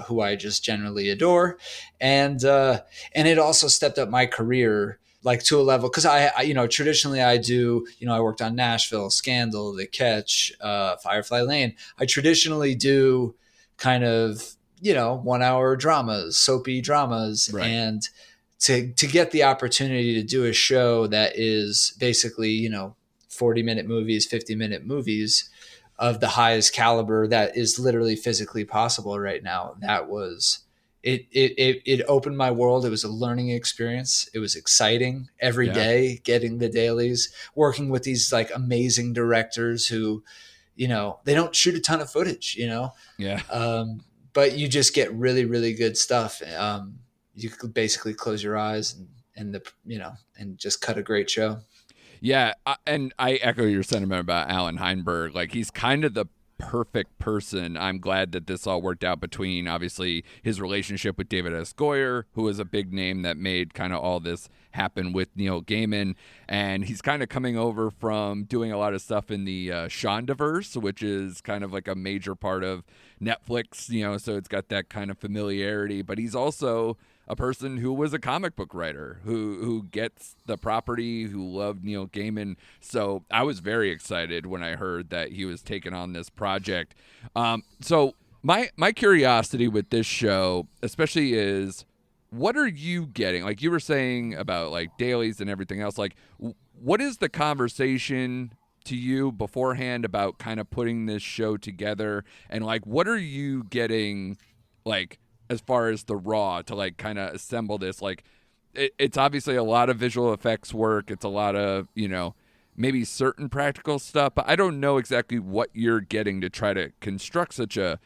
[SPEAKER 7] who I just generally adore. And it also stepped up my career, like to a level, because I you know, traditionally I do, you know, I worked on Nashville, Scandal, The Catch, Firefly Lane. I traditionally do kind of, you know, 1 hour dramas, soapy dramas.
[SPEAKER 1] Right.
[SPEAKER 7] And to get the opportunity to do a show that is basically, you know, 40-minute movies, 50-minute movies of the highest caliber that is literally physically possible right now, that was, it opened my world. It was a learning experience. It was exciting every day, getting the dailies, working with these like amazing directors who, you know, they don't shoot a ton of footage, you know?
[SPEAKER 1] Yeah.
[SPEAKER 7] But you just get really, really good stuff. You could basically close your eyes and just cut a great show.
[SPEAKER 1] Yeah. And I echo your sentiment about Alan Heinberg. Like, he's kind of the perfect person. I'm glad that this all worked out between, obviously, his relationship with David S. Goyer, who was a big name that made kind of all this happen with Neil Gaiman. And he's kind of coming over from doing a lot of stuff in the Shondaverse, which is kind of like a major part of Netflix, you know, so it's got that kind of familiarity. But he's also a person who was a comic book writer, who gets the property, who loved Neil Gaiman. So I was very excited when I heard that he was taking on this project. So my curiosity with this show, especially, is, what are you getting? Like you were saying about like dailies and everything else, like what is the conversation to you beforehand about kind of putting this show together? And like, what are you getting, like, as far as the raw to like kind of assemble this? Like it's obviously a lot of visual effects work. It's a lot of, you know, maybe certain practical stuff, but I don't know exactly what you're getting to try to construct such an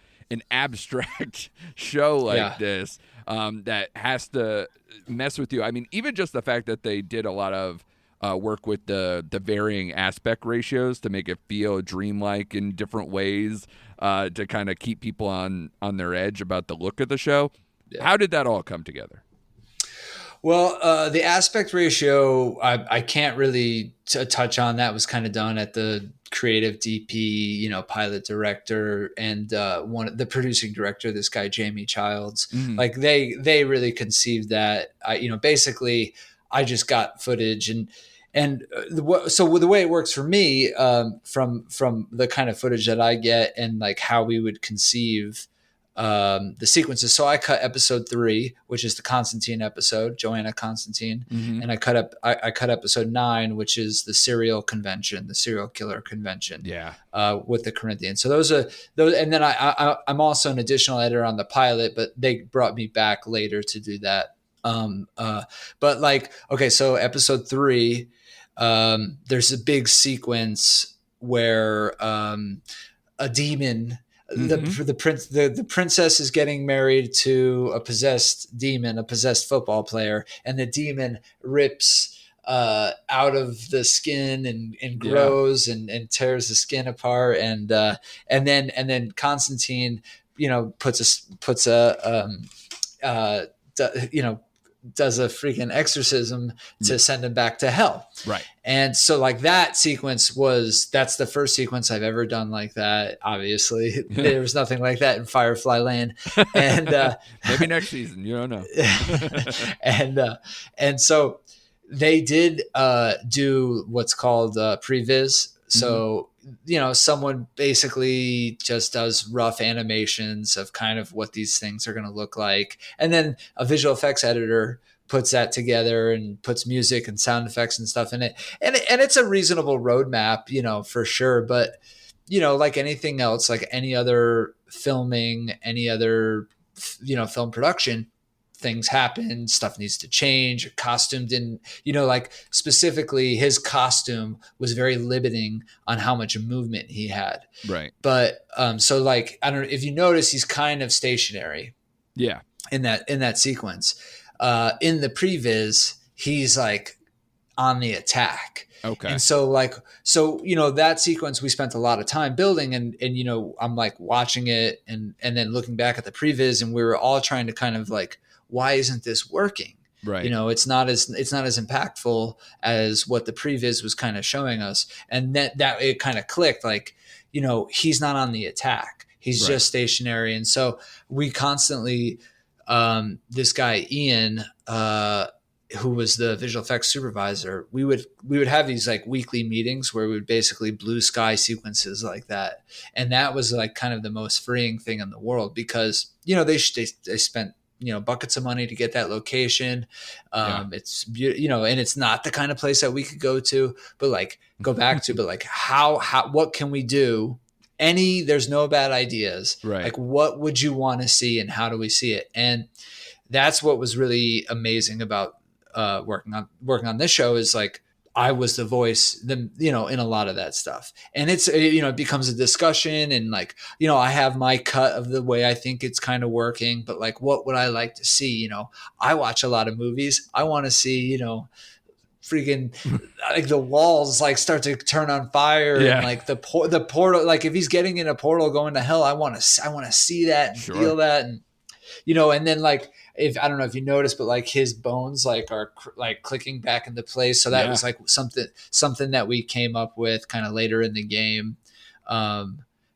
[SPEAKER 1] abstract show like this, that has to mess with you. I mean, even just the fact that they did a lot of work with the varying aspect ratios to make it feel dreamlike in different ways, to kind of keep people on their edge about the look of the show. Yeah. How did that all come together?
[SPEAKER 7] Well, the aspect ratio, I can't really touch on. That was kind of done at the creative DP, you know, pilot director, and the producing director, this guy Jamie Childs. Mm-hmm. Like they really conceived that. Basically, I just got footage so the way it works for me, from the kind of footage that I get, and like how we would conceive the sequences. So I cut episode 3, which is the Constantine episode, Joanna Constantine, and I cut episode 9, which is the serial killer convention. With the Corinthians. So those, and then I'm also an additional editor on the pilot, but they brought me back later to do that. But like, okay, so episode 3, there's a big sequence where a demon. The princess is getting married to a possessed demon, a possessed football player, and the demon rips out of the skin and grows and tears the skin apart, and then Constantine, does a freaking exorcism to send him back to hell.
[SPEAKER 1] Right.
[SPEAKER 7] And so like that sequence that's the first sequence I've ever done like that. Obviously there was nothing like that in Firefly Land. And
[SPEAKER 1] maybe next season, you don't know.
[SPEAKER 7] and so they did do what's called previs. So, someone basically just does rough animations of kind of what these things are going to look like. And then a visual effects editor puts that together and puts music and sound effects and stuff in it. And it's a reasonable roadmap, for sure. But, like anything else, like any other filming, any other, film production, things happen, stuff needs to change. Costume didn't, like specifically his costume was very limiting on how much movement he had.
[SPEAKER 1] Right.
[SPEAKER 7] But so like, I don't know if you notice, he's kind of stationary.
[SPEAKER 1] Yeah.
[SPEAKER 7] In that sequence, in the previs, he's like on the attack.
[SPEAKER 1] Okay.
[SPEAKER 7] And so that sequence we spent a lot of time building, and I'm like watching it and then looking back at the previs, and we were all trying to kind of like, why isn't this working?
[SPEAKER 1] Right.
[SPEAKER 7] It's not as impactful as what the previs was kind of showing us. And that it kind of clicked, like, he's not on the attack. He's just stationary. And so we constantly, this guy, Ian, who was the visual effects supervisor, we would have these like weekly meetings where we would basically blue sky sequences like that. And that was like kind of the most freeing thing in the world, because, they spent, buckets of money to get that location. It's, and it's not the kind of place that we could go to, but like go back to, but like how, what can we do? There's no bad ideas.
[SPEAKER 1] Right.
[SPEAKER 7] Like, what would you want to see and how do we see it? And that's what was really amazing about working on this show, is like, I was the voice, in a lot of that stuff. And it's, it becomes a discussion, and like, I have my cut of the way I think it's kind of working, but like, what would I like to see? I watch a lot of movies. I want to see, freaking like the walls like start to turn on fire, and like the portal, like if he's getting in a portal going to hell, I want to see that and feel that. And, and then like, if I don't know if you noticed, but like his bones like are like clicking back into place. So that was like something that we came up with kind of later in the game,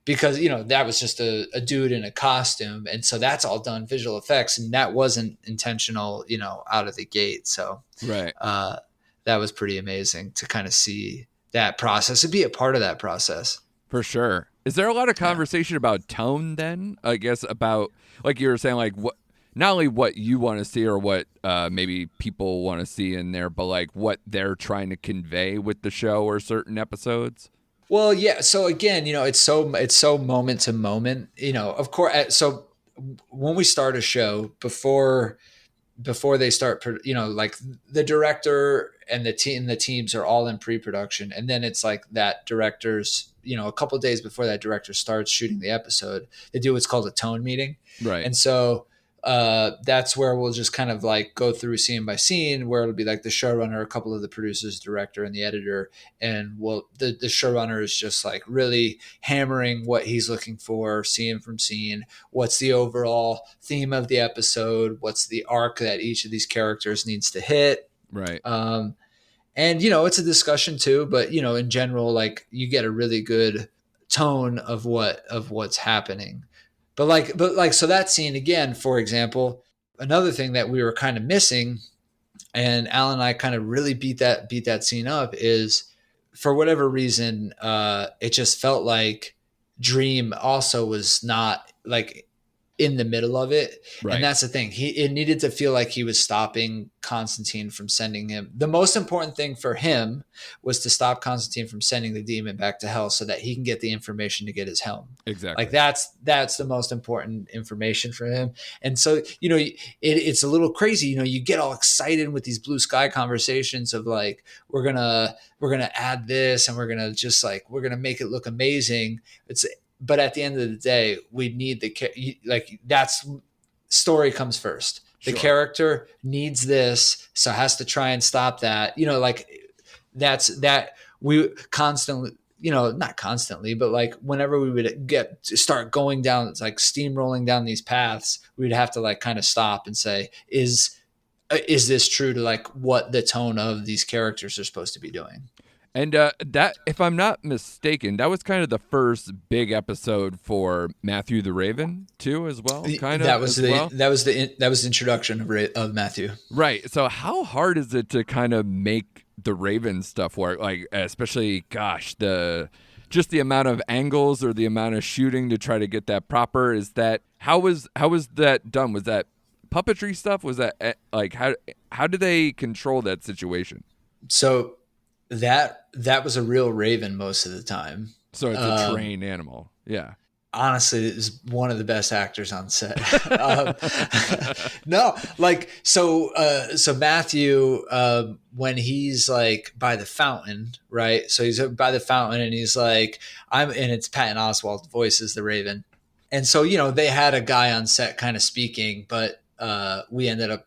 [SPEAKER 7] because that was just a dude in a costume, and so that's all done visual effects, and that wasn't intentional, out of the gate. So that was pretty amazing to kind of see that process and be a part of that process.
[SPEAKER 1] For sure. Is there a lot of conversation about tone then? I guess about, like you were saying, like what, not only what you want to see or what maybe people want to see in there, but like what they're trying to convey with the show or certain episodes?
[SPEAKER 7] Well, yeah. So again, it's so moment to moment, of course. So when we start a show, before they start, like the director and the teams are all in pre-production. And then it's like that director's, a couple of days before that director starts shooting the episode, they do what's called a tone meeting.
[SPEAKER 1] Right.
[SPEAKER 7] And so that's where we'll just kind of like go through scene by scene, where it'll be like the showrunner, a couple of the producers, director, and the editor. And the showrunner is just like really hammering what he's looking for, scene from scene. What's the overall theme of the episode? What's the arc that each of these characters needs to hit?
[SPEAKER 1] Right.
[SPEAKER 7] And, it's a discussion too, but, in general, like you get a really good tone of what's happening. But so that scene again, for example, another thing that we were kind of missing, and Alan and I kind of really beat that scene up, is for whatever reason, it just felt like Dream also was not like, in the middle of it.
[SPEAKER 1] Right.
[SPEAKER 7] And that's the thing. It needed to feel like he was stopping Constantine from sending him. The most important thing for him was to stop Constantine from sending the demon back to hell so that he can get the information to get his helm.
[SPEAKER 1] Exactly.
[SPEAKER 7] Like that's the most important information for him. And so, it's a little crazy, you get all excited with these blue sky conversations of like, we're going to add this and we're going to make it look amazing. But at the end of the day, we need that's story comes first. The character needs this, so has to try and stop that. That we constantly, not constantly, but like whenever we would start going down, it's like steamrolling down these paths, we'd have to like kind of stop and say, is this true to like what the tone of these characters are supposed to be doing?
[SPEAKER 1] And that, if I'm not mistaken, that was kind of the first big episode for Matthew the Raven too, as well.
[SPEAKER 7] That was the introduction of Matthew.
[SPEAKER 1] Right. So how hard is it to kind of make the Raven stuff work? Like, especially, gosh, just the amount of angles or the amount of shooting to try to get that proper. How was that done? Was that puppetry stuff? Was that like how do they control that situation?
[SPEAKER 7] So that was a real raven most of the time.
[SPEAKER 1] So it's a trained animal. Yeah.
[SPEAKER 7] Honestly, it was one of the best actors on set. No, like, so Matthew, when he's like by the fountain, right? So he's by the fountain and he's like, and it's Patton Oswalt voices the Raven. And so, they had a guy on set kind of speaking, but we ended up,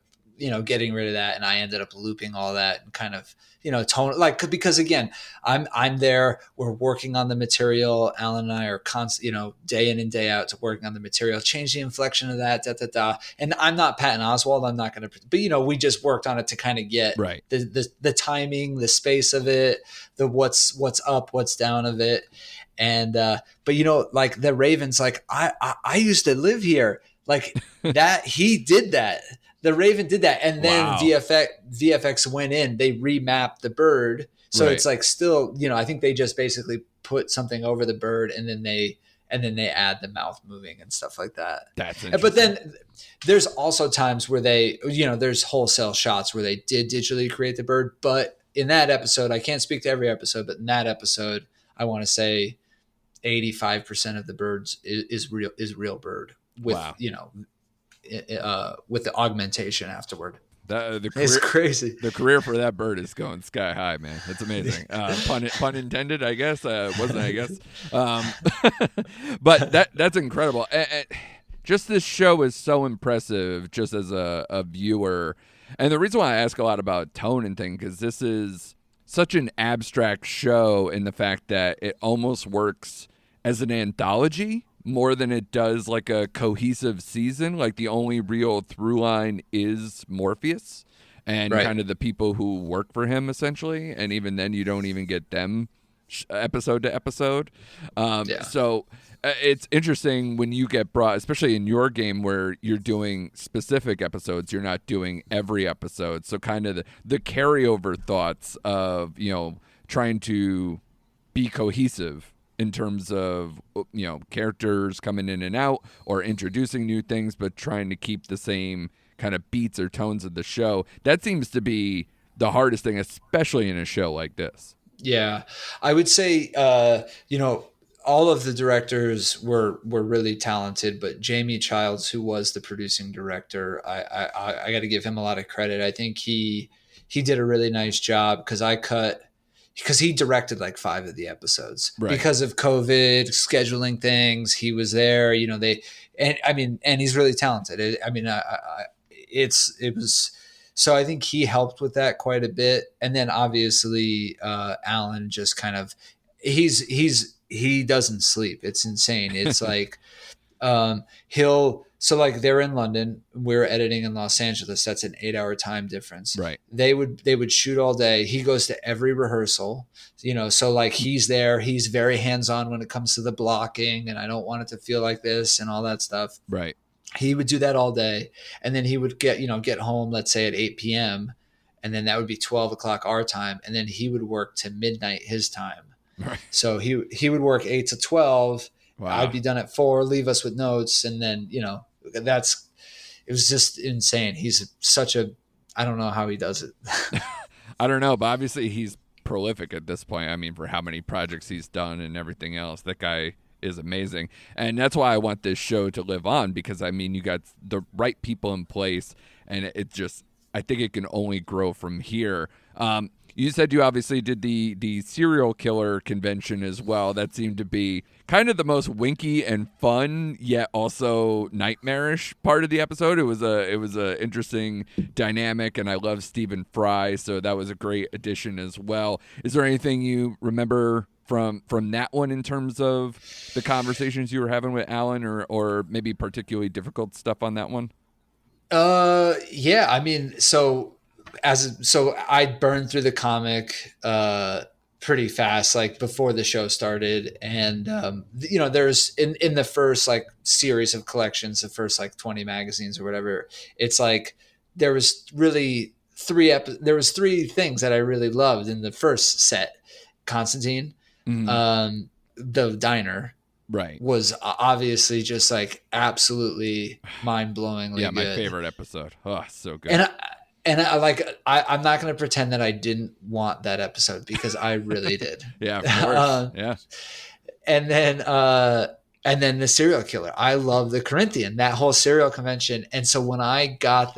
[SPEAKER 7] getting rid of that. And I ended up looping all that and kind of, tone, like, because again, I'm there, we're working on the material. Alan and I are day in and day out to working on the material, change the inflection of that, And I'm not Patton Oswalt. I'm not going to, but we just worked on it to kind of get
[SPEAKER 1] right.
[SPEAKER 7] the timing, the space of it, the what's up, what's down of it. And, but like the Ravens, like I used to live here, like that, he did that. The Raven did that. And then
[SPEAKER 1] wow.
[SPEAKER 7] VFX went in, they remapped the bird. So
[SPEAKER 1] right.
[SPEAKER 7] It's like still, I think they just basically put something over the bird and then they add the mouth moving and stuff like that.
[SPEAKER 1] That's interesting.
[SPEAKER 7] But then there's also times where they, there's wholesale shots where they did digitally create the bird. But in that episode, I can't speak to every episode, but in that episode, I want to say 85% of the birds is real bird with,
[SPEAKER 1] wow.
[SPEAKER 7] With the augmentation afterward.
[SPEAKER 1] It's
[SPEAKER 7] crazy.
[SPEAKER 1] The career for that bird is going sky high, man. It's amazing. Pun intended, I guess. Wasn't I guess? But that's incredible. Just this show is so impressive just as a viewer. And the reason why I ask a lot about tone and thing, because this is such an abstract show in the fact that it almost works as an anthology more than it does like a cohesive season. Like the only real through line is Morpheus and
[SPEAKER 7] right.
[SPEAKER 1] kind of the people who work for him essentially. And even then you don't even get them episode to episode. So it's interesting when you get brought, especially in your game where you're doing specific episodes, you're not doing every episode. So kind of the carryover thoughts of, trying to be cohesive in terms of, characters coming in and out or introducing new things, but trying to keep the same kind of beats or tones of the show. That seems to be the hardest thing, especially in a show like this.
[SPEAKER 7] Yeah, I would say, all of the directors were really talented, but Jamie Childs, who was the producing director, I got to give him a lot of credit. I think he did a really nice job because he directed like 5 of the episodes
[SPEAKER 1] right.
[SPEAKER 7] because of COVID scheduling things. He was there, and he's really talented. So I think he helped with that quite a bit. And then obviously Alan just kind of, he doesn't sleep. It's insane. It's like, so like they're in London, we're editing in Los Angeles. That's an 8-hour time difference.
[SPEAKER 1] Right.
[SPEAKER 7] They would shoot all day. He goes to every rehearsal, so like he's there, he's very hands-on when it comes to the blocking and I don't want it to feel like this and all that stuff.
[SPEAKER 1] Right.
[SPEAKER 7] He would do that all day. And then he would get home, let's say at 8 PM. And then that would be 12 o'clock our time. And then he would work to midnight his time.
[SPEAKER 1] Right.
[SPEAKER 7] So he would work 8 to 12.
[SPEAKER 1] Wow.
[SPEAKER 7] I'd be done at 4, leave us with notes. And then, it was just insane. He's such a, I don't know how he does it.
[SPEAKER 1] I don't know, but obviously he's prolific at this point. I mean, for how many projects he's done and everything else, that guy is amazing. And that's why I want this show to live on, because I mean, you got the right people in place, and it just, I think it can only grow from here. You said you obviously did the serial killer convention as well. That seemed to be kind of the most winky and fun, yet also nightmarish part of the episode. It was a interesting dynamic, and I love Stephen Fry, so that was a great addition as well. Is there anything you remember from that one in terms of the conversations you were having with Alan, or maybe particularly difficult stuff on that one?
[SPEAKER 7] Yeah, I mean, so I burned through the comic pretty fast, like before the show started, and there's in the first like series of collections, the first like 20 magazines or whatever, it's like there was really three things that I really loved in the first set. Constantine, the diner, right, was obviously just like absolutely mind-blowingly
[SPEAKER 1] my
[SPEAKER 7] good.
[SPEAKER 1] favorite episode. Oh, so good.
[SPEAKER 7] And I'm not going to pretend that I didn't want that episode, because I really did.
[SPEAKER 1] Yeah, of course. Yeah.
[SPEAKER 7] And then the serial killer. I love the Corinthian, that whole serial convention. And so when I got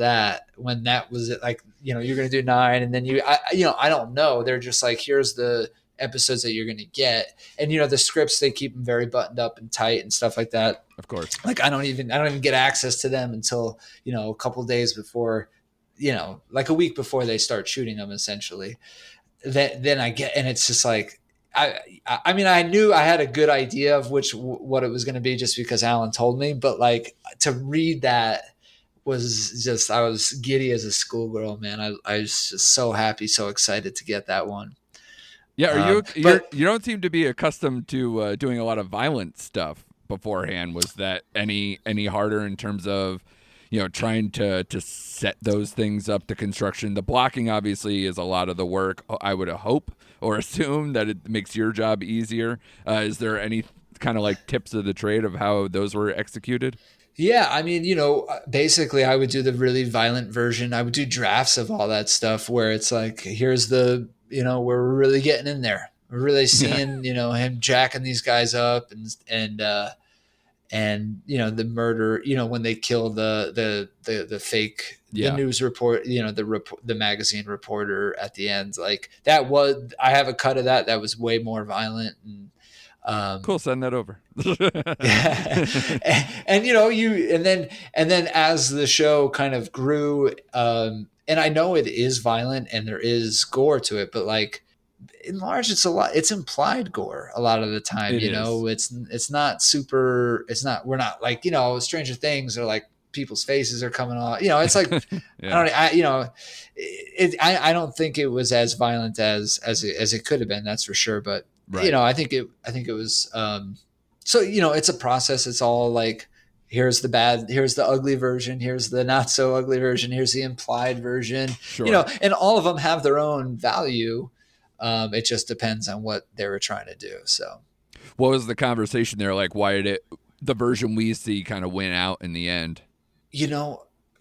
[SPEAKER 7] when that was like, you're going to do 9, and then I don't know. They're just like, here's the episodes that you're going to get. And, the scripts, they keep them very buttoned up and tight and stuff like that.
[SPEAKER 1] Of course.
[SPEAKER 7] Like I don't even get access to them until, a couple of days before, like a week before they start shooting them, essentially. Then I get, and it's just like, I mean, I knew I had a good idea of what it was going to be just because Alan told me, but like to read that was just, I was giddy as a schoolgirl, man. I was just so happy, so excited to get that one.
[SPEAKER 1] Yeah. You don't seem to be accustomed to doing a lot of violent stuff beforehand. Was that any harder in terms of, trying to set those things up, the construction? The blocking obviously is a lot of the work. I would hope or assume that it makes your job easier. Is there any kind of like tips of the trade of how those were executed?
[SPEAKER 7] Yeah, I mean, basically I would do the really violent version. I would do drafts of all that stuff where it's like, here's the, where we're really getting in there. We're really seeing, him jacking these guys up and the murder, when they kill the fake, the news report, the magazine reporter at the end, like that was, I have a cut of that was way more violent. And
[SPEAKER 1] cool, send that over.
[SPEAKER 7] and then as the show kind of grew, and I know it is violent and there is gore to it, but like in large, it's implied gore a lot of the time. It's not super, we're not like, Stranger Things are like people's faces are coming off, it's like, yeah. I don't think it was as violent as it could have been, that's for sure. But right. I think it was, so, it's a process. It's all like, here's the ugly version, here's the not so ugly version, here's the implied version, sure. And all of them have their own value. It just depends on what they were trying to do. So
[SPEAKER 1] what was the conversation there? Like, why did the version we see kind of win out in the end?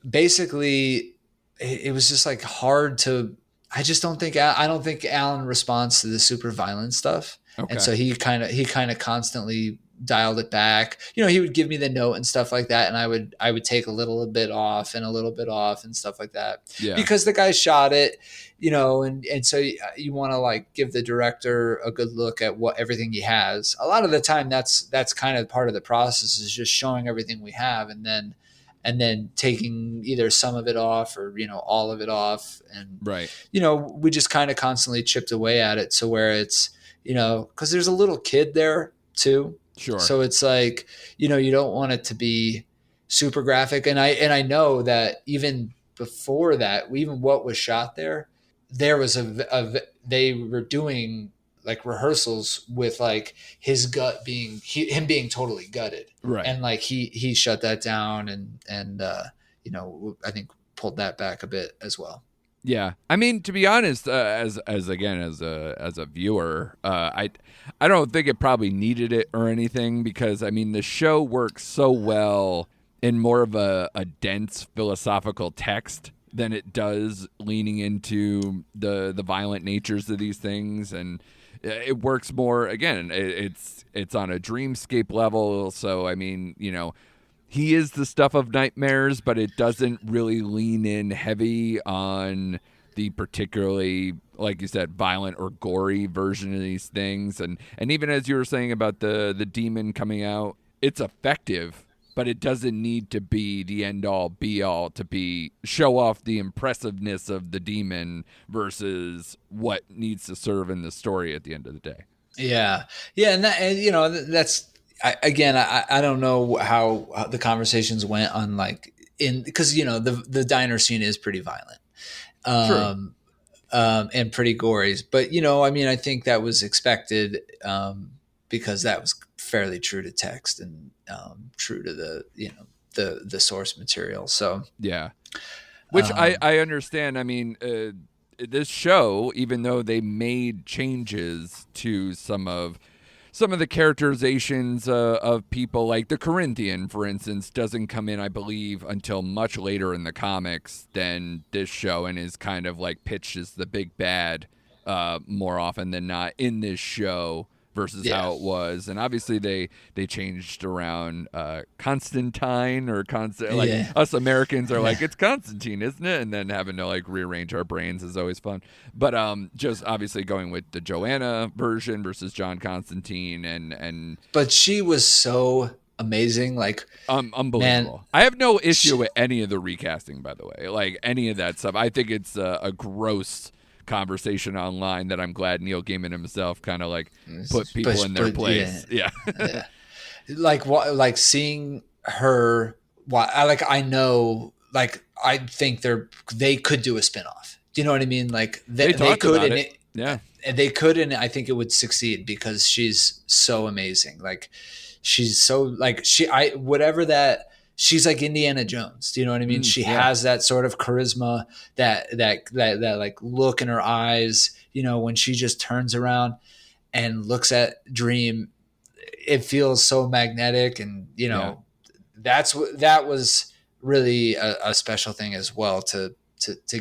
[SPEAKER 7] Basically it was just like hard to, I don't think Alan responds to the super violent stuff. Okay. And so he kind of constantly dialed it back. He would give me the note and stuff like that, and I would take a little bit off and a little bit off and stuff like that. Yeah. Because the guy shot it, and so you want to like give the director a good look at everything he has. A lot of the time that's kind of part of the process, is just showing everything we have and then taking either some of it off or all of it off. And right. We just kind of constantly chipped away at it, so where it's because there's a little kid there too. Sure. So it's like, you don't want it to be super graphic. And I know that even before that, even what was shot there was they were doing like rehearsals with like his gut him being totally gutted. Right. And like he shut that down and I think pulled that back a bit as well.
[SPEAKER 1] Yeah, I mean, to be honest, as a viewer, I don't think it probably needed it or anything, because I mean the show works so well in more of a dense philosophical text than it does leaning into the violent natures of these things. And it works more, again, it's on a dreamscape level. So, I mean, you know, he is the stuff of nightmares, but it doesn't really lean in heavy on the particularly, like you said, violent or gory version of these things. And even as you were saying about the demon coming out, it's effective, but it doesn't need to be the end all be all to show off the impressiveness of the demon versus what needs to serve in the story at the end of the day.
[SPEAKER 7] Yeah. And you know, that's, I don't know how the conversations went on, like, because, you know, the diner scene is pretty violent. And pretty gory, but, you know, I mean, I think that was expected, because that was fairly true to text and true to the, you know, the source material. So
[SPEAKER 1] yeah, which I understand. I mean, this show, even though they made changes to some of the characterizations of people, like the Corinthian, for instance, doesn't come in, I believe, until much later in the comics than this show, and is kind of like pitched as the big bad more often than not in this show versus how it was. And obviously they changed around Constantine or like us Americans are like, it's Constantine, isn't it? And then having to like rearrange our brains is always fun. But just obviously going with the Joanna version versus John Constantine and
[SPEAKER 7] but she was so amazing, like
[SPEAKER 1] unbelievable.
[SPEAKER 7] Man,
[SPEAKER 1] I have no issue with any of the recasting, by the way, like any of that stuff. I think it's a gross conversation online that I'm glad Neil Gaiman himself kind of like put people in their place. Yeah.
[SPEAKER 7] Like seeing her, I know, like, I think they could do a spinoff. Do you know what I mean? Like they could, and they could, and I think it would succeed because she's so amazing. Like she's so like she's like Indiana Jones. Do you know what I mean? She has that sort of charisma, that like look in her eyes, you know, when she just turns around and looks at Dream, it feels so magnetic. And, you know, that was really a special thing as well to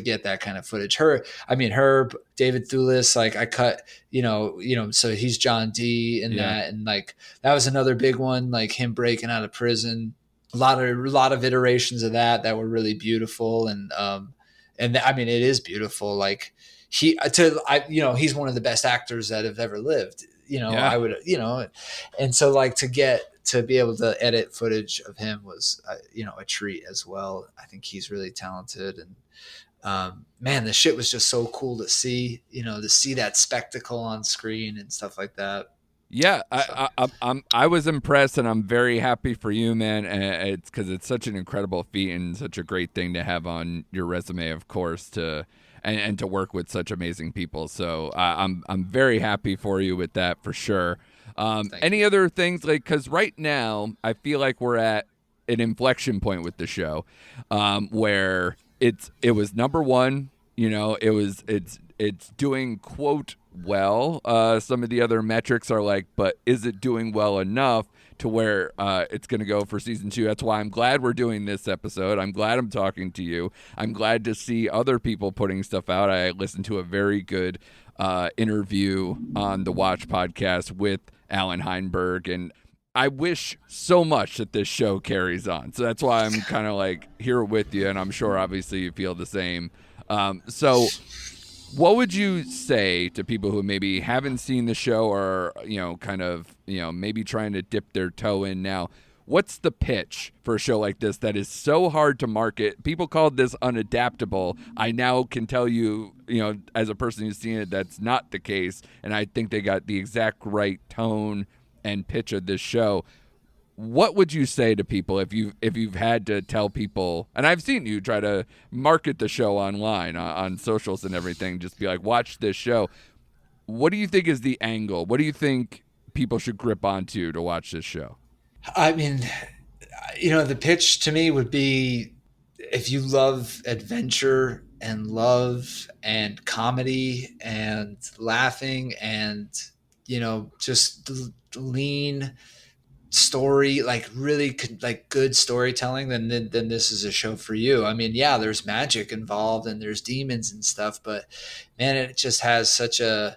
[SPEAKER 7] get that kind of footage. David Thewlis, like I cut, you know, so he's John D in that. And like, that was another big one, like him breaking out of prison. A lot of iterations of that were really beautiful, and I mean, it is beautiful. Like he's one of the best actors that have ever lived. You know, I would, you know, and so like to be able to edit footage of him was, you know, a treat as well. I think he's really talented, and man, the shit was just so cool to see. You know, to see that spectacle on screen and stuff like that.
[SPEAKER 1] Yeah, I was impressed, and I'm very happy for you, man. It's because it's such an incredible feat and such a great thing to have on your resume, of course, and to work with such amazing people. So I'm very happy for you with that for sure. Any other things, like, because right now I feel like we're at an inflection point with the show, where it was number one. You know, it's doing, quote, well. Some of the other metrics are like, but is it doing well enough to where it's going to go for season 2? That's why I'm glad we're doing this episode. I'm glad I'm talking to you. I'm glad to see other people putting stuff out. I listened to a very good interview on the Watch podcast with Alan Heinberg, and I wish so much that this show carries on. So that's why I'm kind of like here with you, and I'm sure obviously you feel the same. So what would you say to people who maybe haven't seen the show or, you know, kind of, you know, maybe trying to dip their toe in now? What's the pitch for a show like this that is so hard to market? People called this unadaptable. I now can tell you, you know, as a person who's seen it, that's not the case. And I think they got the exact right tone and pitch of this show. What would you say to people if you've had to tell people, and I've seen you try to market the show online on socials and everything, just be like, watch this show. What do you think is the angle? What do you think people should grip onto to watch this show?
[SPEAKER 7] I mean, you know, the pitch to me would be, if you love adventure and love and comedy and laughing and, you know, just lean story, like really like good storytelling, then this is a show for you. I mean, yeah, there's magic involved and there's demons and stuff, but man, it just has such a,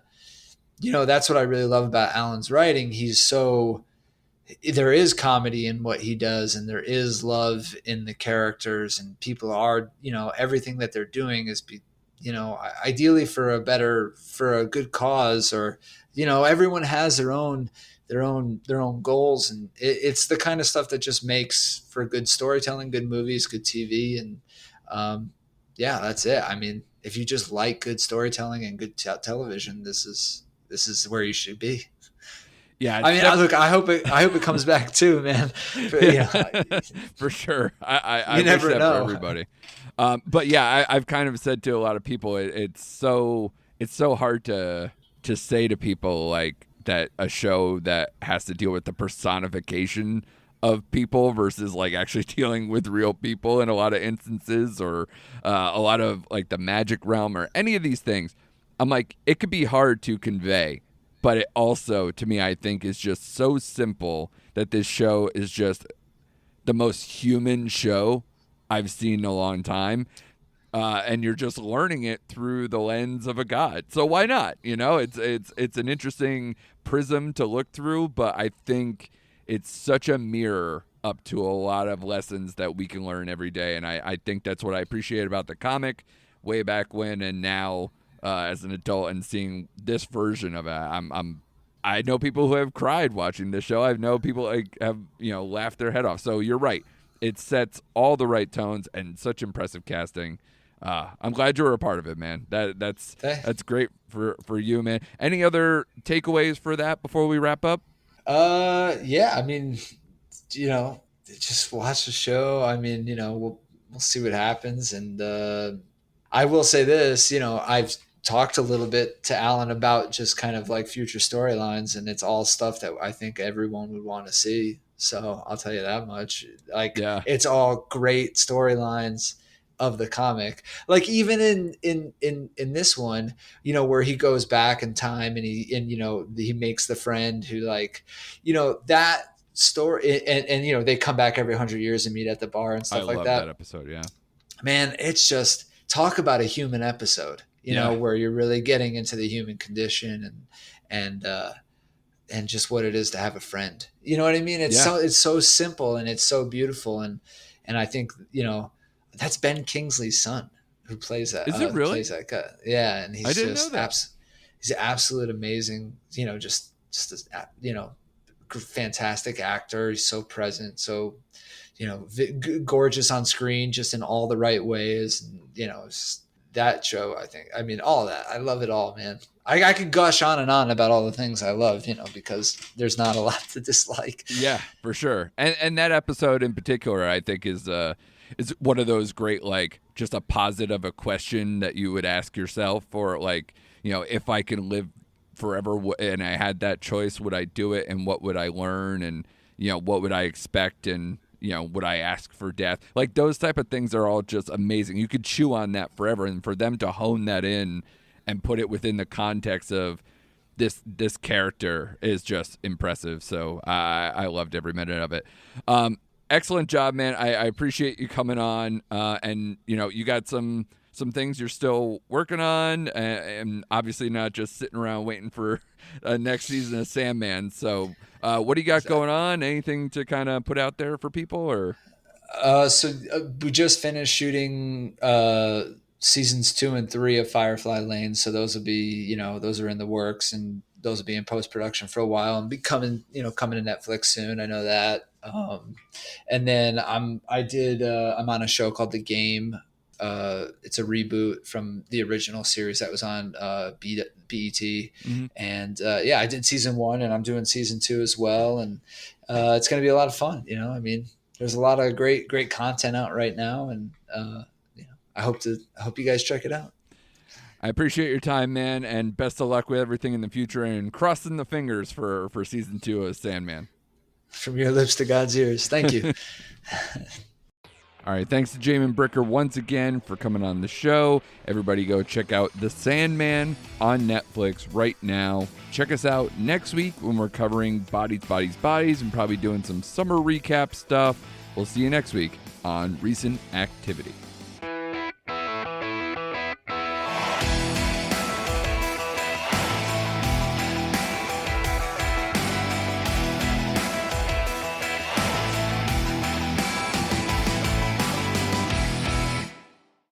[SPEAKER 7] that's what I really love about Alan's writing. There is comedy in what he does, and there is love in the characters, and people are, everything that they're doing is ideally for a good cause, or, everyone has their own goals, and it's the kind of stuff that just makes for good storytelling, good movies, good TV. And yeah, that's it. I mean, if you just like good storytelling and good television, this is where you should be.
[SPEAKER 1] Yeah,
[SPEAKER 7] I mean, look, I hope it comes back too, man. But,
[SPEAKER 1] for sure. I
[SPEAKER 7] you never
[SPEAKER 1] wish that
[SPEAKER 7] know
[SPEAKER 1] for everybody. But yeah, I've kind of said to a lot of people, it's so hard to say to people like that a show that has to deal with the personification of people versus like actually dealing with real people in a lot of instances, or a lot of like the magic realm or any of these things. I'm like, it could be hard to convey. But it also, to me, I think is just so simple that this show is just the most human show I've seen in a long time. And you're just learning it through the lens of a god. So why not? It's an interesting prism to look through, but I think it's such a mirror up to a lot of lessons that we can learn every day. And I think that's what I appreciate about the comic way back when, and now as an adult and seeing this version of it. I know people who have cried watching this show. I know people like have laughed their head off. So you're right. It sets all the right tones and such impressive casting. I'm glad you were a part of it, man. That's great for you, man. Any other takeaways for that before we wrap up?
[SPEAKER 7] Yeah, I mean, just watch the show. I mean, we'll see what happens. And I will say this, I've talked a little bit to Alan about just kind of like future storylines, and it's all stuff that I think everyone would want to see. So I'll tell you that much. Like, yeah. It's all great storylines of the comic. Like even in this one, where he goes back in time and he makes the friend who, like, that story, and they come back every 100 years and meet at the bar and stuff like that. I love that episode. Yeah, man, it's just talk about a human episode. Where you're really getting into the human condition and just what it is to have a friend. You know what I mean? It's so simple and it's so beautiful. And I think, that's Ben Kingsley's son who plays that.
[SPEAKER 1] Is it really?
[SPEAKER 7] Plays that guy. Yeah. And he's just he's an absolute amazing, just fantastic actor. He's so present. So, gorgeous on screen, just in all the right ways. And, it's that show, I mean, all of that. I love it all, man. I could gush on and on about all the things I love, because there's not a lot to dislike.
[SPEAKER 1] Yeah, for sure. And that episode in particular, I think is one of those great, like, just a posit of a question that you would ask yourself, or like, if I can live forever and I had that choice, would I do it? And what would I learn? And, what would I expect? And, would I ask for death? Like, those type of things are all just amazing. You could chew on that forever, and for them to hone that in and put it within the context of this character is just impressive. So I loved every minute of it. Excellent job, man. I appreciate you coming on. And you got some things you're still working on, and obviously not just sitting around waiting for next season of Sandman. So what do you got going on? Anything to kind of put out there for people, or?
[SPEAKER 7] So we just finished shooting seasons 2 and 3 of Firefly Lane. So those will be, those are in the works, and those will be in post-production for a while and be coming to Netflix soon. I know that. And then I'm on a show called The Game. It's a reboot from the original series that was on BET. Mm-hmm. And I did season 1, and I'm doing season 2 as well. And it's going to be a lot of fun. I mean, there's a lot of great content out right now, and I hope you guys check it out.
[SPEAKER 1] I appreciate your time, man, and best of luck with everything in the future, and crossing the fingers for season 2 of Sandman.
[SPEAKER 7] From your lips to God's ears. Thank you.
[SPEAKER 1] All right, thanks to Jamin Bricker once again for coming on the show. Everybody go check out The Sandman on Netflix right now. Check us out next week when we're covering Bodies, Bodies, Bodies and probably doing some summer recap stuff. We'll see you next week on Recent Activity.